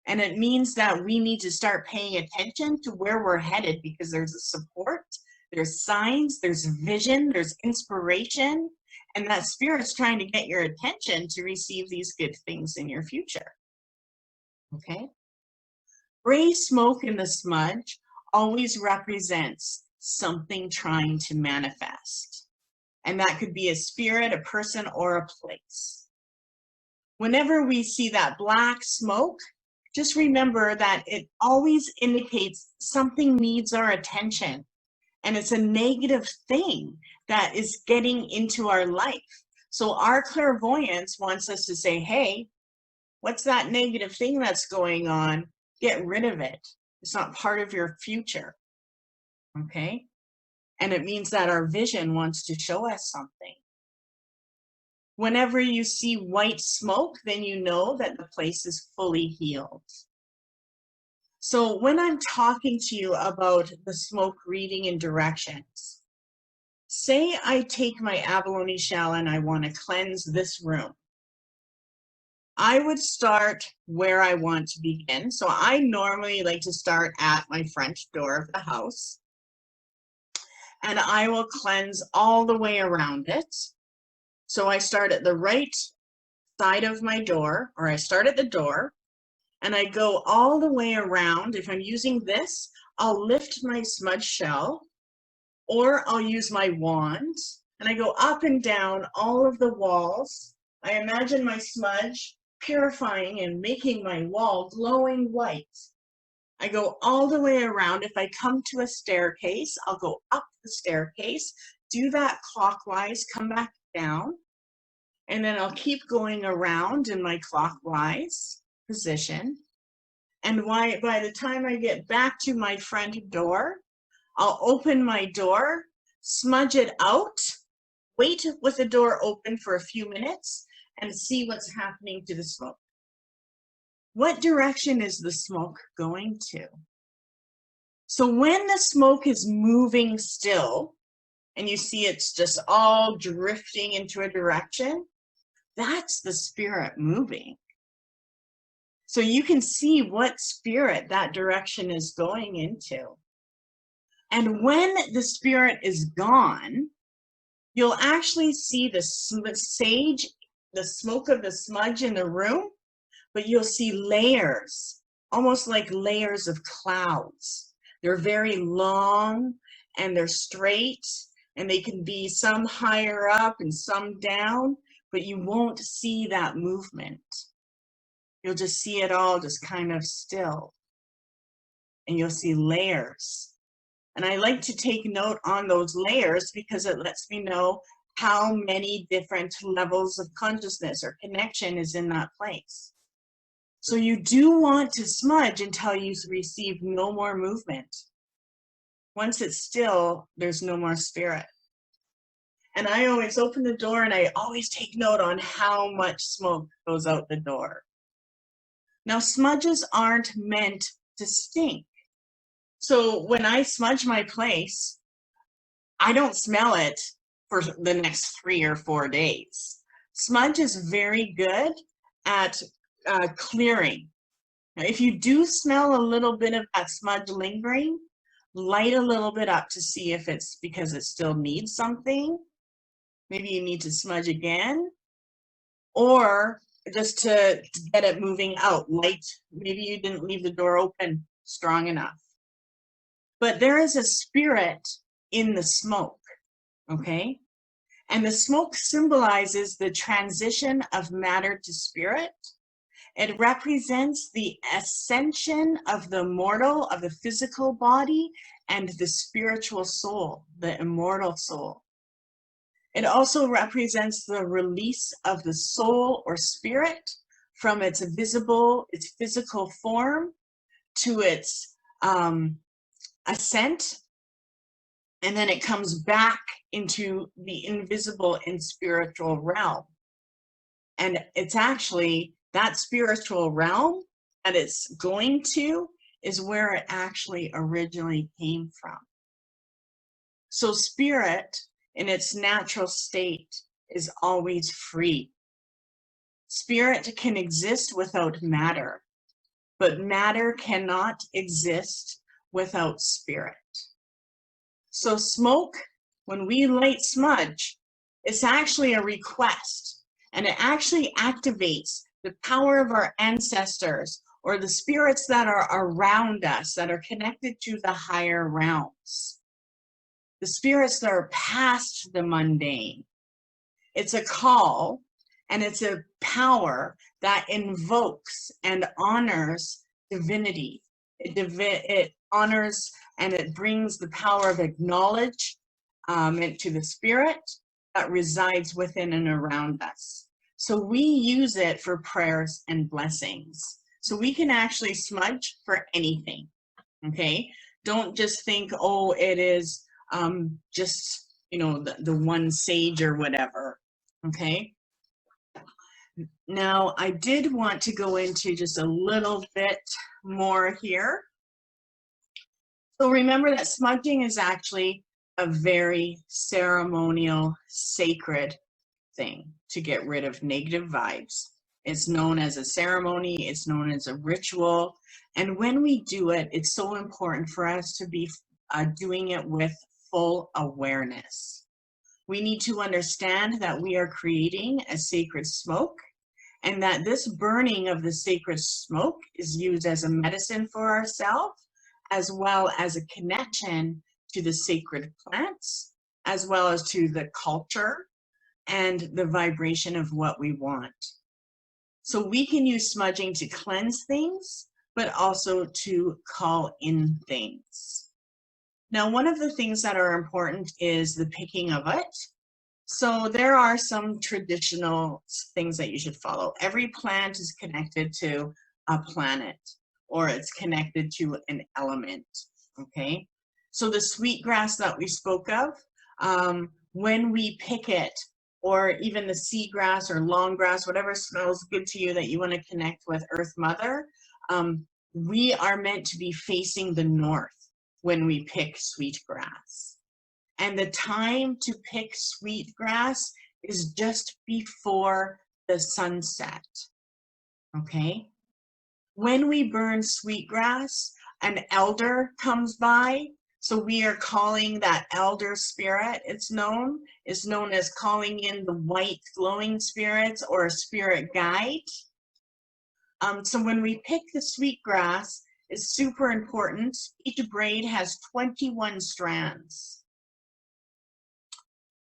And it means that we need to start paying attention to where we're headed, because there's a support, there's signs, there's vision, there's inspiration, and that spirit's trying to get your attention to receive these good things in your future, okay? Gray smoke in the smudge always represents something trying to manifest. And that could be a spirit, a person, or a place. Whenever we see that black smoke, just remember that it always indicates something needs our attention, and it's a negative thing that is getting into our life. So our clairvoyance wants us to say, hey, what's that negative thing that's going on? Get rid of it. It's not part of your future, okay? And it means that our vision wants to show us something. Whenever you see white smoke, then you know that the place is fully healed. So when I'm talking to you about the smoke reading and directions, say I take my abalone shell and I want to cleanse this room. I would start where I want to begin. So I normally like to start at my front door of the house, and I will cleanse all the way around it. So I start at the right side of my door, or I start at the door, and I go all the way around. If I'm using this, I'll lift my smudge shell, or I'll use my wand, and I go up and down all of the walls. I imagine my smudge purifying and making my wall glowing white. I go all the way around. If I come to a staircase, I'll go up the staircase, do that clockwise, come back down, and then I'll keep going around in my clockwise position. And by the time I get back to my front door, I'll open my door, smudge it out, wait with the door open for a few minutes, and see what's happening to the smoke. What direction is the smoke going to? So when the smoke is moving still, and you see it's just all drifting into a direction, that's the spirit moving. So you can see what spirit that direction is going into. And when the spirit is gone, you'll actually see the sage, the smoke of the smudge in the room, but you'll see layers, almost like layers of clouds. They're very long and they're straight, and they can be some higher up and some down, but you won't see that movement. You'll just see it all just kind of still, and you'll see layers. And I like to take note on those layers because it lets me know how many different levels of consciousness or connection is in that place. So you do want to smudge until you receive no more movement. Once it's still, there's no more spirit. And I always open the door and I always take note on how much smoke goes out the door. Now, smudges aren't meant to stink. So when I smudge my place, I don't smell it for the next 3 or 4 days. Smudge is very good at clearing. Now, if you do smell a little bit of that smudge lingering, light a little bit up to see if it's because it still needs something. Maybe you need to smudge again, or just to get it moving out. Light, maybe you didn't leave the door open strong enough. But there is a spirit in the smoke, okay? And the smoke symbolizes the transition of matter to spirit. It represents the ascension of the mortal, of the physical body, and the spiritual soul, the immortal soul. It also represents the release of the soul or spirit from its physical form to its ascent, and then it comes back into the invisible and spiritual realm. And it's actually that spiritual realm that it's going to is where it actually originally came from. So spirit in its natural state is always free. Spirit can exist without matter, but matter cannot exist without spirit. So smoke, when we light smudge, it's actually a request, and it actually activates the power of our ancestors or the spirits that are around us, that are connected to the higher realms. The spirits that are past the mundane. It's a call, and it's a power that invokes and honors divinity. It honors and it brings the power of acknowledge to the spirit that resides within and around us. So we use it for prayers and blessings. So we can actually smudge for anything, okay? Don't just think, oh, it is just, you know, the one sage or whatever, okay? Now, I did want to go into just a little bit more here. So remember that smudging is actually a very ceremonial, sacred thing to get rid of negative vibes. It's known as a ceremony, it's known as a ritual, and when we do it, it's so important for us to be doing it with full awareness. We need to understand that we are creating a sacred smoke, and that this burning of the sacred smoke is used as a medicine for ourselves, as well as a connection to the sacred plants as well as to the culture and the vibration of what we want. So we can use smudging to cleanse things, but also to call in things. Now, one of the things that are important is the picking of it. So there are some traditional things that you should follow. Every plant is connected to a planet, or it's connected to an element, okay? So the sweetgrass that we spoke of, when we pick it, or even the seagrass or long grass, whatever smells good to you that you want to connect with Earth Mother, we are meant to be facing the north when we pick sweetgrass. And the time to pick sweetgrass is just before the sunset, okay? When we burn sweetgrass, an elder comes by. So we are calling that elder spirit, it's known as calling in the white glowing spirits or a spirit guide. So when we pick the sweetgrass, it's super important. Each braid has 21 strands.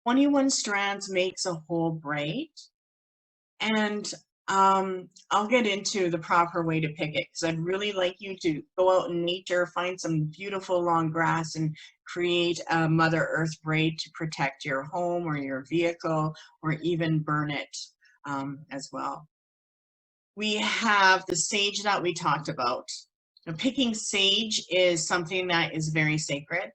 21 strands makes a whole braid. And I'll get into the proper way to pick it, because I'd really like you to go out in nature, find some beautiful long grass and create a Mother Earth braid to protect your home or your vehicle, or even burn it as well. We have the sage that we talked about. Now, picking sage is something that is very sacred.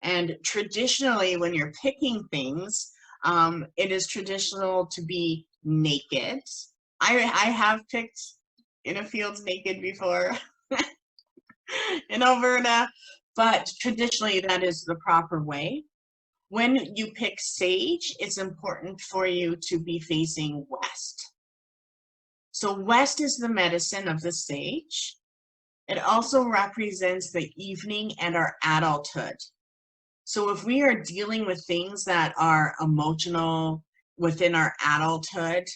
And traditionally, when you're picking things, it is traditional to be naked. I have picked in a field naked before in Alberta, but traditionally that is the proper way. When you pick sage, it's important for you to be facing west. So west is the medicine of the sage. It also represents the evening and our adulthood. So if we are dealing with things that are emotional within our adulthood,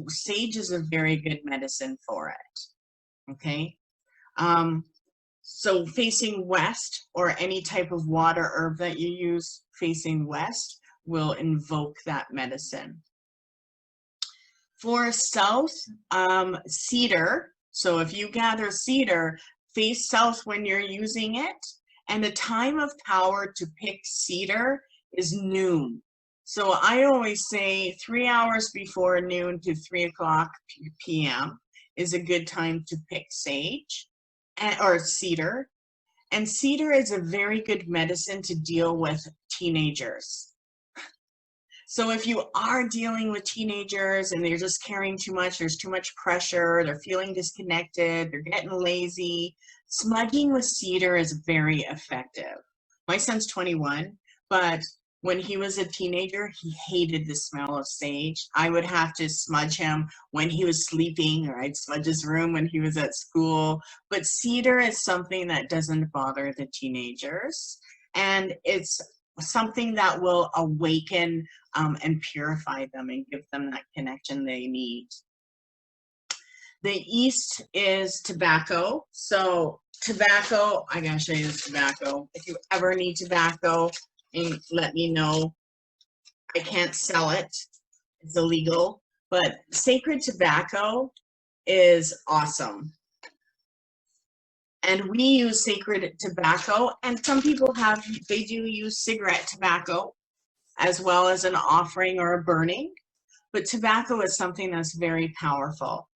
sage is a very good medicine for it, okay? So facing west, or any type of water herb that you use facing west, will invoke that medicine. For south, cedar. So if you gather cedar, face south when you're using it. And the time of power to pick cedar is noon. So I always say 3 hours before noon to 3 o'clock p.m. is a good time to pick sage or cedar. And cedar is a very good medicine to deal with teenagers. So if you are dealing with teenagers and they're just carrying too much, there's too much pressure, they're feeling disconnected, they're getting lazy, smudging with cedar is very effective. My son's 21, but when he was a teenager, he hated the smell of sage. I would have to smudge him when he was sleeping, or I'd smudge his room when he was at school. But cedar is something that doesn't bother the teenagers. And it's something that will awaken and purify them and give them that connection they need. The east is tobacco. So tobacco, I gotta show you this tobacco. If you ever need tobacco, and let me know. I can't sell it. It's illegal. But sacred tobacco is awesome. And we use sacred tobacco, and some people they do use cigarette tobacco as well as an offering or a burning. But tobacco is something that's very powerful.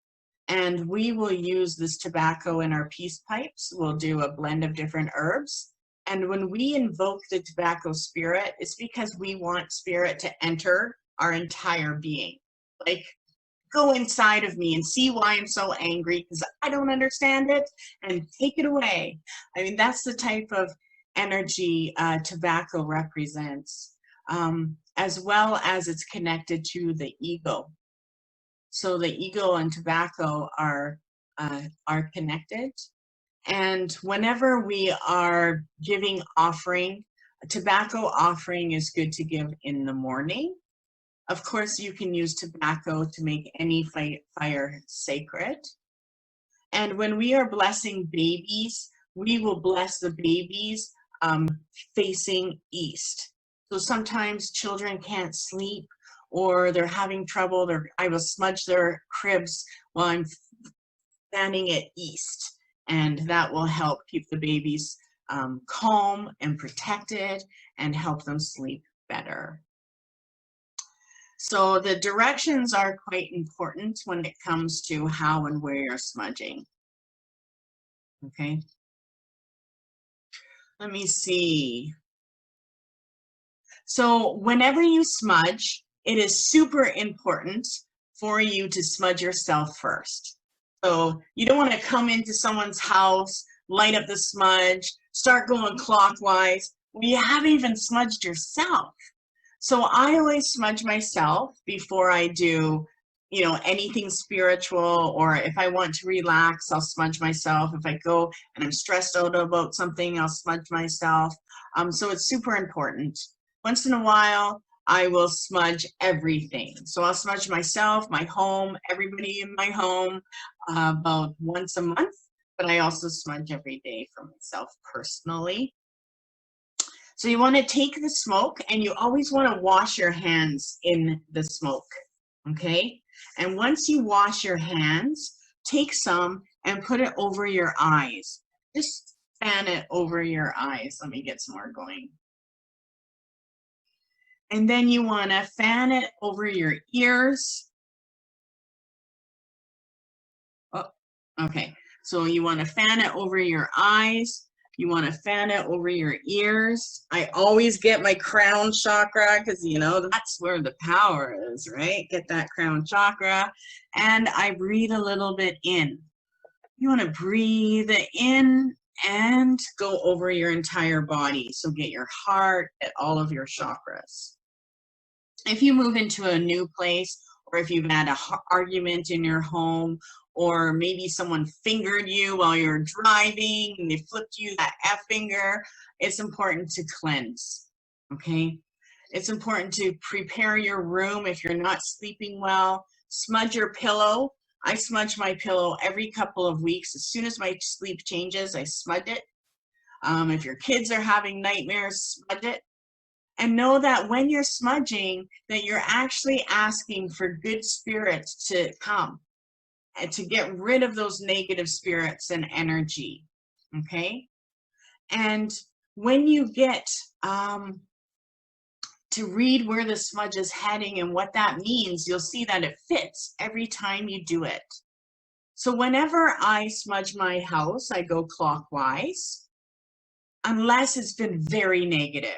And we will use this tobacco in our peace pipes. We'll do a blend of different herbs. And when we invoke the tobacco spirit, it's because we want spirit to enter our entire being. Like, go inside of me and see why I'm so angry, because I don't understand it, and take it away. I mean, that's the type of energy tobacco represents, as well as it's connected to the ego. So the ego and tobacco are connected. And whenever we are giving offering, a tobacco offering is good to give in the morning. Of course, you can use tobacco to make any fire sacred. And when we are blessing babies, we will bless the babies facing east. So sometimes children can't sleep or they're having trouble. I will smudge their cribs while I'm fanning it east, and that will help keep the babies calm and protected and help them sleep better. So the directions are quite important when it comes to how and where you're smudging. Okay, let me see. So whenever you smudge, it is super important for you to smudge yourself first. So you don't want to come into someone's house, light up the smudge, start going clockwise. You haven't even smudged yourself. So I always smudge myself before I do, anything spiritual, or if I want to relax, I'll smudge myself. If I go and I'm stressed out about something, I'll smudge myself. So it's super important. Once in a while, I will smudge everything. So I'll smudge myself, my home, everybody in my home about once a month, but I also smudge every day for myself personally. So you want to take the smoke, and you always want to wash your hands in the smoke, okay? And once you wash your hands, take some and put it over your eyes. Just fan it over your eyes. Let me get some more going. And then you want to fan it over your ears. Oh, okay. So you want to fan it over your eyes. You want to fan it over your ears. I always get my crown chakra because, that's where the power is, right? Get that crown chakra. And I breathe a little bit in. You want to breathe in and go over your entire body. So get your heart, get all of your chakras. If you move into a new place, or if you've had an argument in your home, or maybe someone fingered you while you're driving and they flipped you that F finger, it's important to cleanse, okay? It's important to prepare your room if you're not sleeping well. Smudge your pillow. I smudge my pillow every couple of weeks. As soon as my sleep changes, I smudge it. If your kids are having nightmares, smudge it. And know that when you're smudging, that you're actually asking for good spirits to come and to get rid of those negative spirits and energy, okay? And when you get to read where the smudge is heading and what that means, you'll see that it fits every time you do it. So whenever I smudge my house, I go clockwise, unless it's been very negative.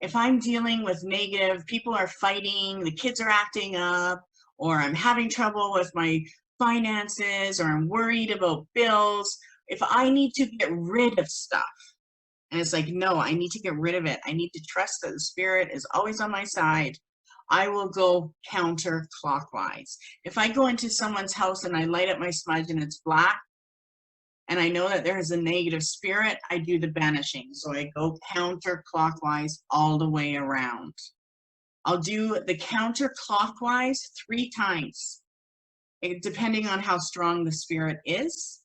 If I'm dealing with negative, people are fighting, the kids are acting up, or I'm having trouble with my finances, or I'm worried about bills, if I need to get rid of stuff, and it's like, no, I need to get rid of it. I need to trust that the spirit is always on my side. I will go counterclockwise. If I go into someone's house and I light up my smudge and it's black, and I know that there is a negative spirit, I do the banishing. So I go counterclockwise all the way around. I'll do the counterclockwise 3 times, depending on how strong the spirit is.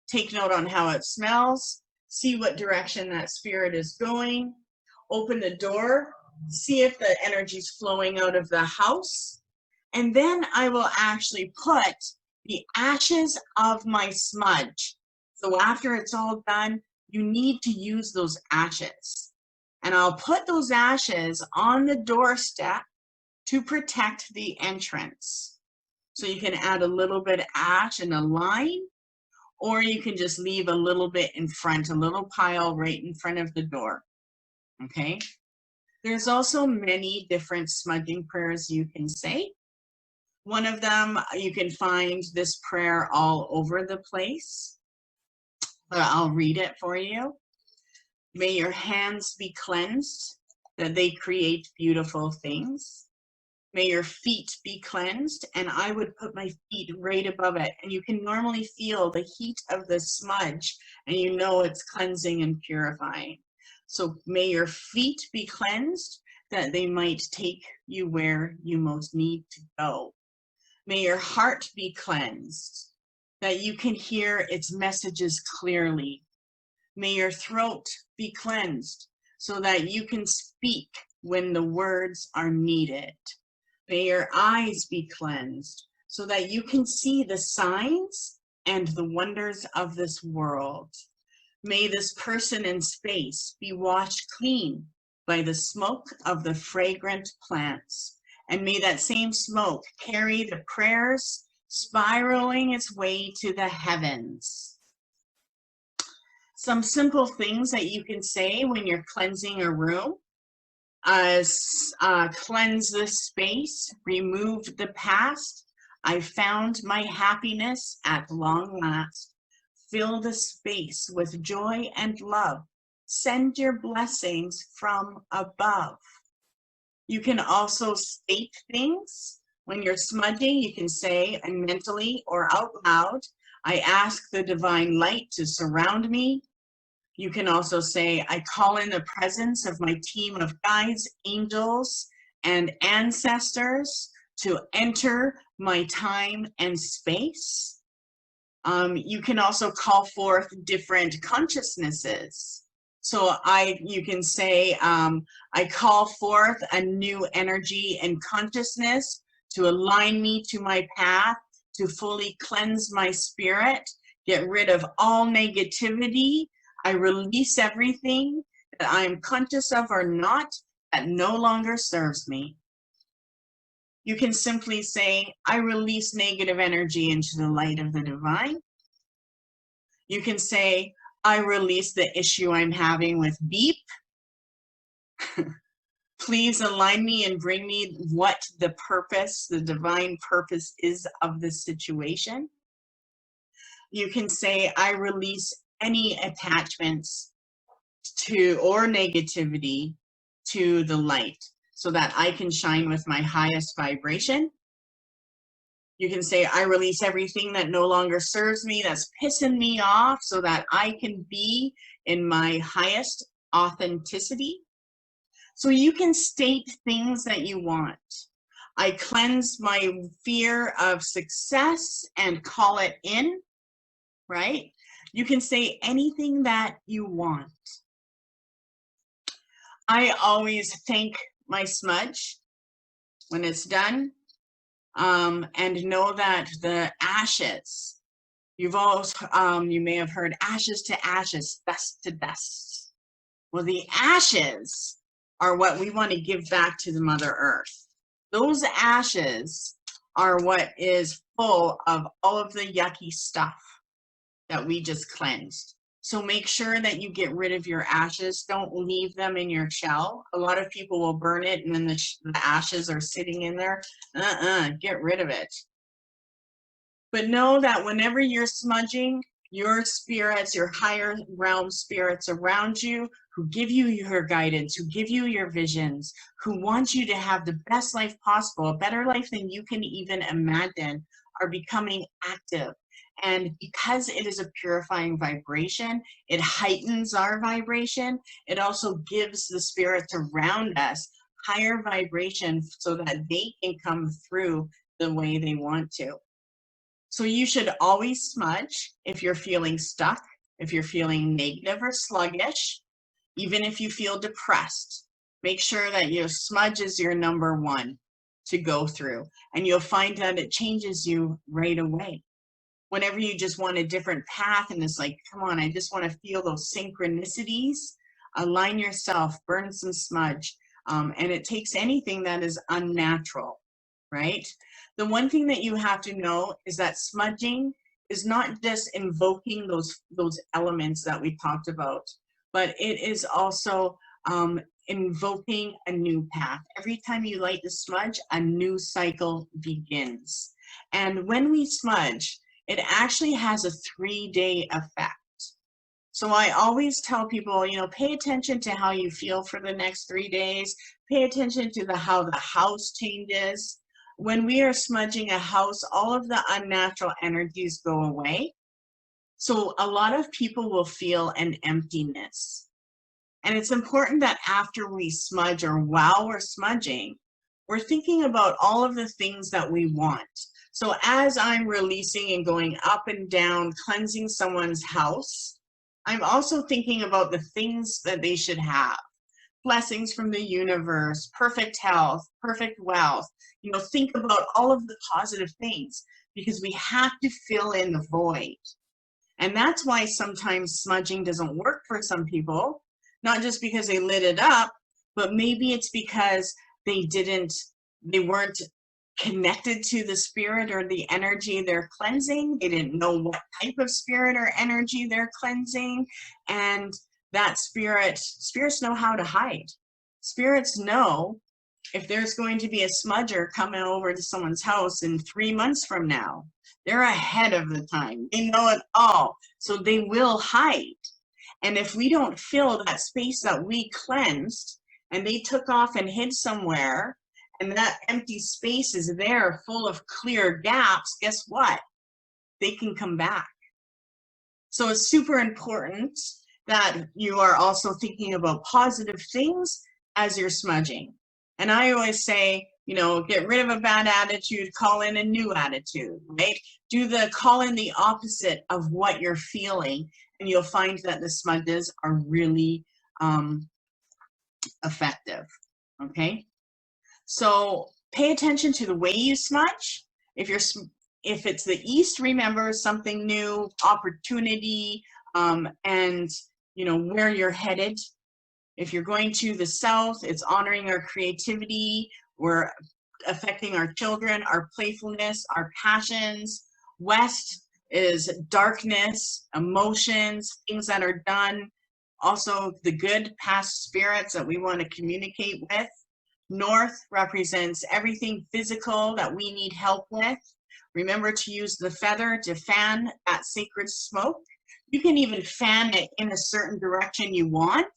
Take note on how it smells, see what direction that spirit is going, open the door, see if the energy is flowing out of the house, and then I will actually put the ashes of my smudge. So after it's all done, you need to use those ashes. And I'll put those ashes on the doorstep to protect the entrance. So you can add a little bit of ash in a line, or you can just leave a little bit in front, a little pile right in front of the door, okay? There's also many different smudging prayers you can say. One of them, you can find this prayer all over the place, but I'll read it for you. May your hands be cleansed, that they create beautiful things. May your feet be cleansed, and I would put my feet right above it. And you can normally feel the heat of the smudge, and you know it's cleansing and purifying. So may your feet be cleansed, that they might take you where you most need to go. May your heart be cleansed, that you can hear its messages clearly. May your throat be cleansed, so that you can speak when the words are needed. May your eyes be cleansed so that you can see the signs and the wonders of this world. May this person in space be washed clean by the smoke of the fragrant plants. And may that same smoke carry the prayers spiraling its way to the heavens. Some simple things that you can say when you're cleansing a room. Cleanse this space, remove the past. I found my happiness at long last. Fill the space with joy and love. Send your blessings from above. You can also state things. When you're smudging, you can say, and mentally or out loud, I ask the divine light to surround me. You can also say, I call in the presence of my team of guides, angels, and ancestors to enter my time and space. You can also call forth different consciousnesses. So you can say, I call forth a new energy and consciousness to align me to my path, to fully cleanse my spirit, get rid of all negativity. I release everything that I am conscious of or not that no longer serves me. You can simply say, I release negative energy into the light of the divine. You can say, I release the issue I'm having with beep. Please align me and bring me what the purpose, the divine purpose is of this situation. You can say, I release any attachments to or negativity to the light so that I can shine with my highest vibration. You can say, I release everything that no longer serves me, that's pissing me off, so that I can be in my highest authenticity. So you can state things that you want. I cleanse my fear of success and call it in, right? You can say anything that you want. I always thank my smudge when it's done, and know that the ashes, you may have heard ashes to ashes, dust to dust. Well, the ashes are what we want to give back to the Mother Earth. Those ashes are what is full of all of the yucky stuff that we just cleansed. So make sure that you get rid of your ashes. Don't leave them in your shell. A lot of people will burn it and then the ashes are sitting in there. Get rid of it. But know that whenever you're smudging, your spirits, your higher realm spirits around you, who give you your guidance, who give you your visions, who want you to have the best life possible, a better life than you can even imagine, are becoming active. And because it is a purifying vibration, it heightens our vibration. It also gives the spirits around us higher vibration so that they can come through the way they want to. So you should always smudge if you're feeling stuck, if you're feeling negative or sluggish, even if you feel depressed. Make sure that your smudge is your number one to go through, and you'll find that it changes you right away. Whenever you just want a different path and it's like, come on, I just want to feel those synchronicities, align yourself, burn some smudge, and it takes anything that is unnatural, right? The one thing that you have to know is that smudging is not just invoking those elements that we talked about, but it is also invoking a new path. Every time you light the smudge, a new cycle begins. And when we smudge, it actually has a 3-day effect. So I always tell people, pay attention to how you feel for the next 3 days. Pay attention to how the house changes. When we are smudging a house, all of the unnatural energies go away. So a lot of people will feel an emptiness. And it's important that after we smudge or while we're smudging, we're thinking about all of the things that we want. So as I'm releasing and going up and down, cleansing someone's house, I'm also thinking about the things that they should have. blessings from the universe, perfect health, perfect wealth. You know, think about all of the positive things because we have to fill in the void. And that's why sometimes smudging doesn't work for some people, not just because they lit it up, but maybe it's because they weren't connected to the spirit or the energy they're cleansing. They didn't know what type of spirit or energy they're cleansing. And that spirits know how to hide. Spirits know if there's going to be a smudger coming over to someone's house in 3 months from now. They're ahead of the time. They know it all. So they will hide. And if we don't fill that space that we cleansed and they took off and hid somewhere, and that empty space is there full of clear gaps, guess what? They can come back. So it's super important that you are also thinking about positive things as you're smudging. And I always say, you know, get rid of a bad attitude, call in a new attitude, right? Call in the opposite of what you're feeling, and you'll find that the smudges are really effective, okay? So pay attention to the way you smudge. If it's the east, remember something new, opportunity, and you know where you're headed. If you're going to the south, it's honoring our creativity. We're affecting our children, our playfulness, our passions. West is darkness, emotions, things that are done. Also the good past spirits that we want to communicate with. North represents everything physical that we need help with. Remember to use the feather to fan that sacred smoke. You can even fan it in a certain direction you want,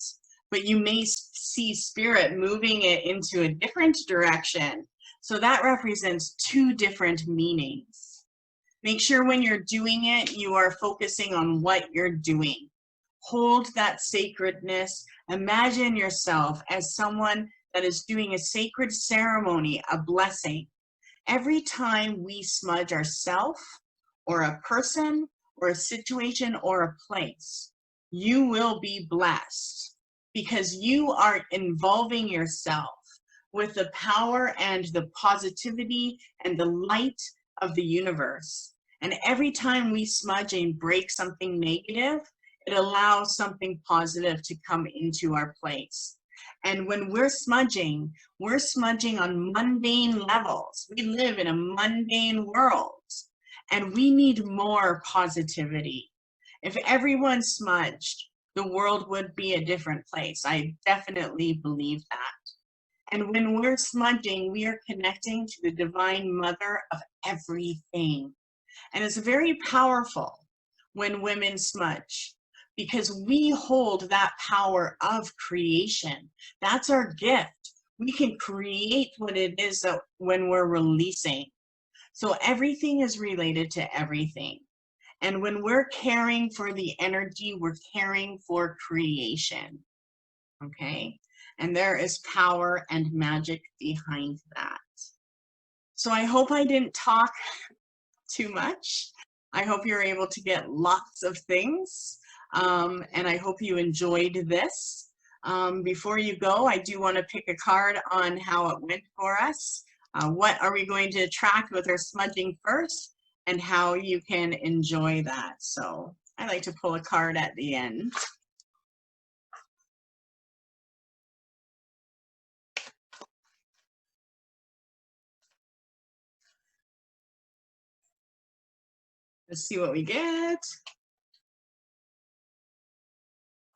but you may see spirit moving it into a different direction. So that represents two different meanings. Make sure when you're doing it, you are focusing on what you're doing. Hold that sacredness. Imagine yourself as someone that is doing a sacred ceremony, a blessing. Every time we smudge ourselves or a person or a situation or a place, you will be blessed because you are involving yourself with the power and the positivity and the light of the universe. And every time we smudge and break something negative, it allows something positive to come into our place. And when we're smudging on mundane levels. We live in a mundane world, and we need more positivity. If everyone smudged, the world would be a different place. I definitely believe that. And when we're smudging, we are connecting to the Divine Mother of everything. And it's very powerful when women smudge, because we hold that power of creation. That's our gift. We can create what it is that when we're releasing. So everything is related to everything. And when we're caring for the energy, we're caring for creation. Okay? And there is power and magic behind that. So I hope I didn't talk too much. I hope you're able to get lots of things. And I hope you enjoyed this. Before you go, I do want to pick a card on how it went for us. What are we going to attract with our smudging first, and how you can enjoy that. So I like to pull a card at the end. Let's see what we get.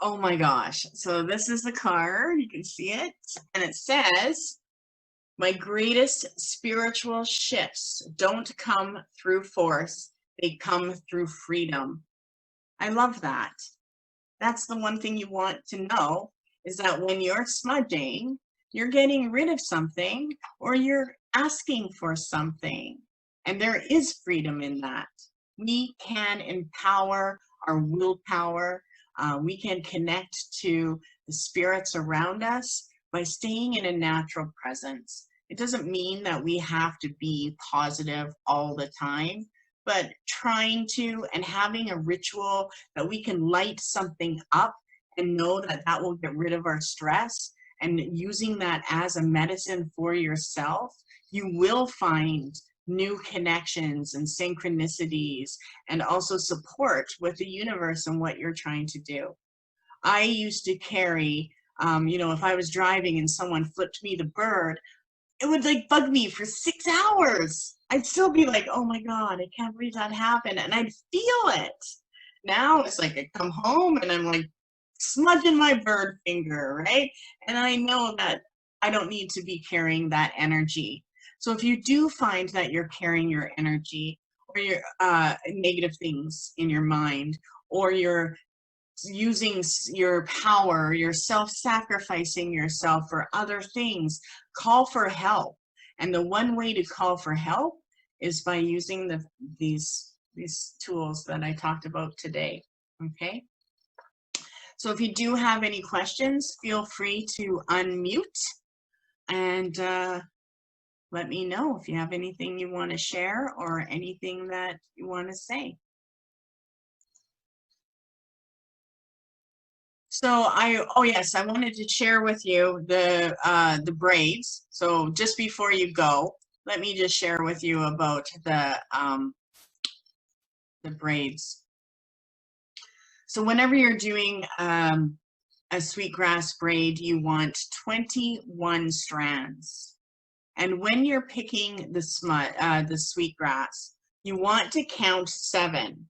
Oh my gosh. So this is the card. You can see it. And it says, my greatest spiritual shifts don't come through force. They come through freedom. I love that. That's the one thing you want to know, is that when you're smudging, you're getting rid of something or you're asking for something. And there is freedom in that. We can empower our willpower. We can connect to the spirits around us by staying in a natural presence. It doesn't mean that we have to be positive all the time, but trying to and having a ritual that we can light something up and know that that will get rid of our stress, and using that as a medicine for yourself, you will find new connections and synchronicities and also support with the universe and what you're trying to do. I used to carry, you know, if I was driving and someone flipped me the bird, it would like bug me for 6 hours. I'd still be like, oh my God, I can't believe that happened. And I'd feel it. Now it's like I come home and I'm like smudging my bird finger, right? And I know that I don't need to be carrying that energy. So if you do find that you're carrying your energy or your negative things in your mind, or you're using your power, you're self-sacrificing yourself for other things, call for help. And the one way to call for help is by using these tools that I talked about today. Okay. So if you do have any questions, feel free to unmute and let me know if you have anything you want to share or anything that you want to say. So oh yes, I wanted to share with you the braids. So just before you go, let me just share with you about the braids. So whenever you're doing a sweetgrass braid, you want 21 strands. And when you're picking the sweetgrass, you want to count 7.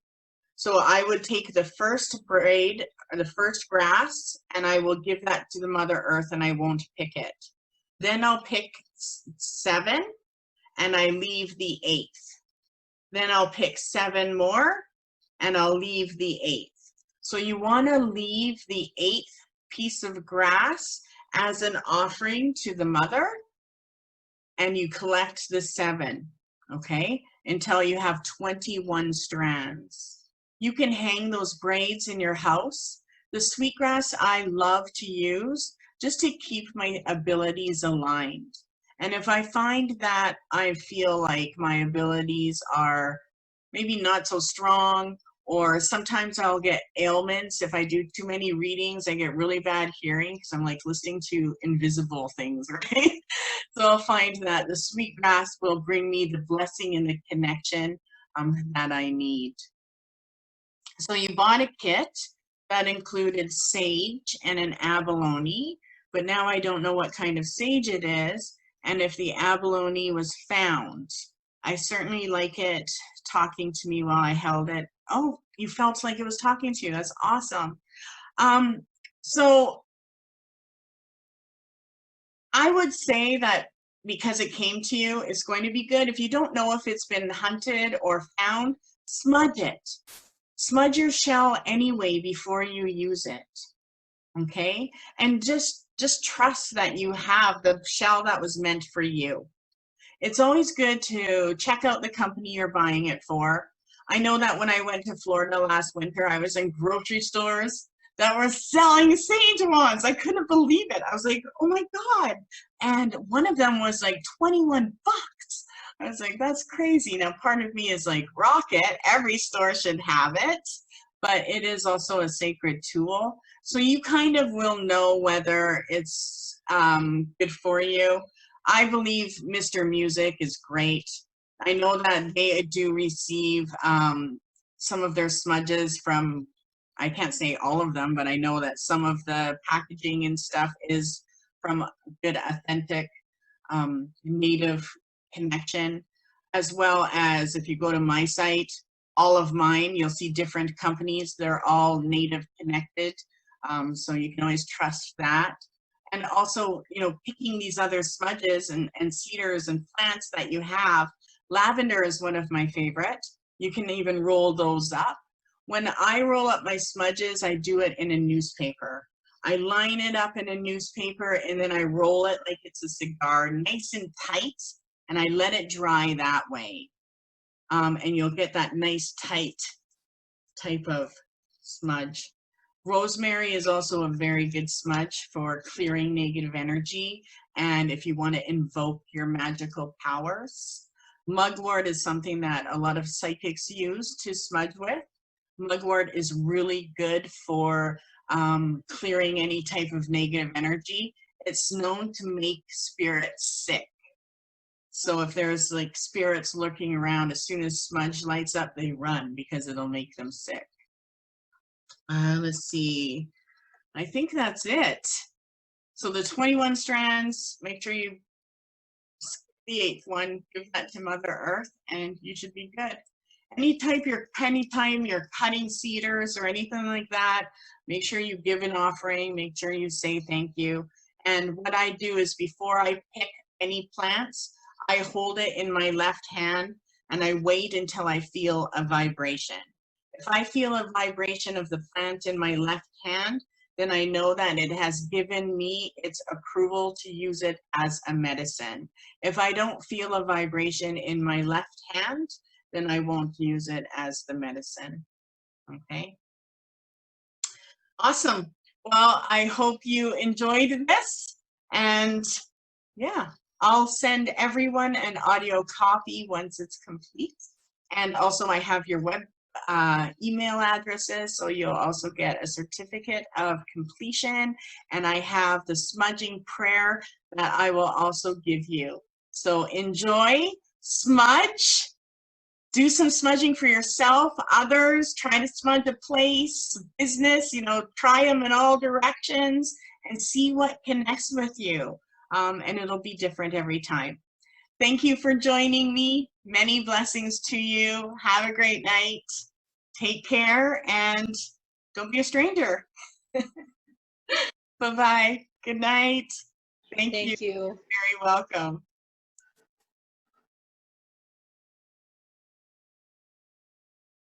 So I would take the first braid or the first grass and I will give that to the Mother Earth and I won't pick it. Then I'll pick 7 and I leave the 8th. Then I'll pick 7 more and I'll leave the 8th. So you want to leave the 8th piece of grass as an offering to the Mother, and you collect the 7, okay, until you have 21 strands. You can hang those braids in your house. The sweetgrass I love to use just to keep my abilities aligned. And if I find that I feel like my abilities are maybe not so strong, or sometimes I'll get ailments. If I do too many readings, I get really bad hearing because I'm like listening to invisible things, right? So I'll find that the sweetgrass will bring me the blessing and the connection that I need. So you bought a kit that included sage and an abalone, but now I don't know what kind of sage it is and if the abalone was found. I certainly like it talking to me while I held it. Oh, you felt like it was talking to you. That's awesome. So I would say that because it came to you, it's going to be good. If you don't know if it's been hunted or found, smudge it. Smudge your shell anyway before you use it, okay? And just trust that you have the shell that was meant for you. It's always good to check out the company you're buying it for. I know that when I went to Florida last winter, I was in grocery stores that were selling sage wands. I couldn't believe it. I was like, oh my God. And one of them was like 21 bucks. I was like, that's crazy. Now, part of me is like, rocket, every store should have it, but it is also a sacred tool. So you kind of will know whether it's good for you. I believe Mr. Music is great. I know that they do receive some of their smudges from, I can't say all of them, but I know that some of the packaging and stuff is from good, authentic, native connection, as well as if you go to my site, all of mine, you'll see different companies. They're all native connected, so you can always trust that. And also, you know, picking these other smudges and cedars and plants that you have. Lavender is one of my favorite. You can even roll those up. When I roll up my smudges, I do it in a newspaper. I line it up in a newspaper and then I roll it like it's a cigar, nice and tight, and I let it dry that way. And you'll get that nice tight type of smudge. Rosemary is also a very good smudge for clearing negative energy and if you want to invoke your magical powers. Mugwort is something that a lot of psychics use to smudge with. Mugwort is really good for clearing any type of negative energy. it's known to make spirits sick. So if there's like spirits lurking around, as soon as smudge lights up, they run because it'll make them sick. Let's see. I think that's it. So the 21 strands, make sure you skip the 8th one, give that to Mother Earth, and you should be good. Anytime you're cutting cedars or anything like that, make sure you give an offering, make sure you say thank you. And what I do is before I pick any plants, I hold it in my left hand and I wait until I feel a vibration. If I feel a vibration of the plant in my left hand, then I know that it has given me its approval to use it as a medicine. If I don't feel a vibration in my left hand, then I won't use it as the medicine. Okay. Awesome. Well, I hope you enjoyed this, and yeah, I'll send everyone an audio copy once it's complete. And also I have your web email addresses, so you'll also get a certificate of completion. And I have the smudging prayer that I will also give you. So enjoy, smudge, do some smudging for yourself, others, try to smudge a place, business, try them in all directions and see what connects with you. And it'll be different every time. Thank you for joining me. Many blessings to you. Have a great night. Take care and don't be a stranger. Bye-bye. Good night. Thank you. Thank you. You're very welcome.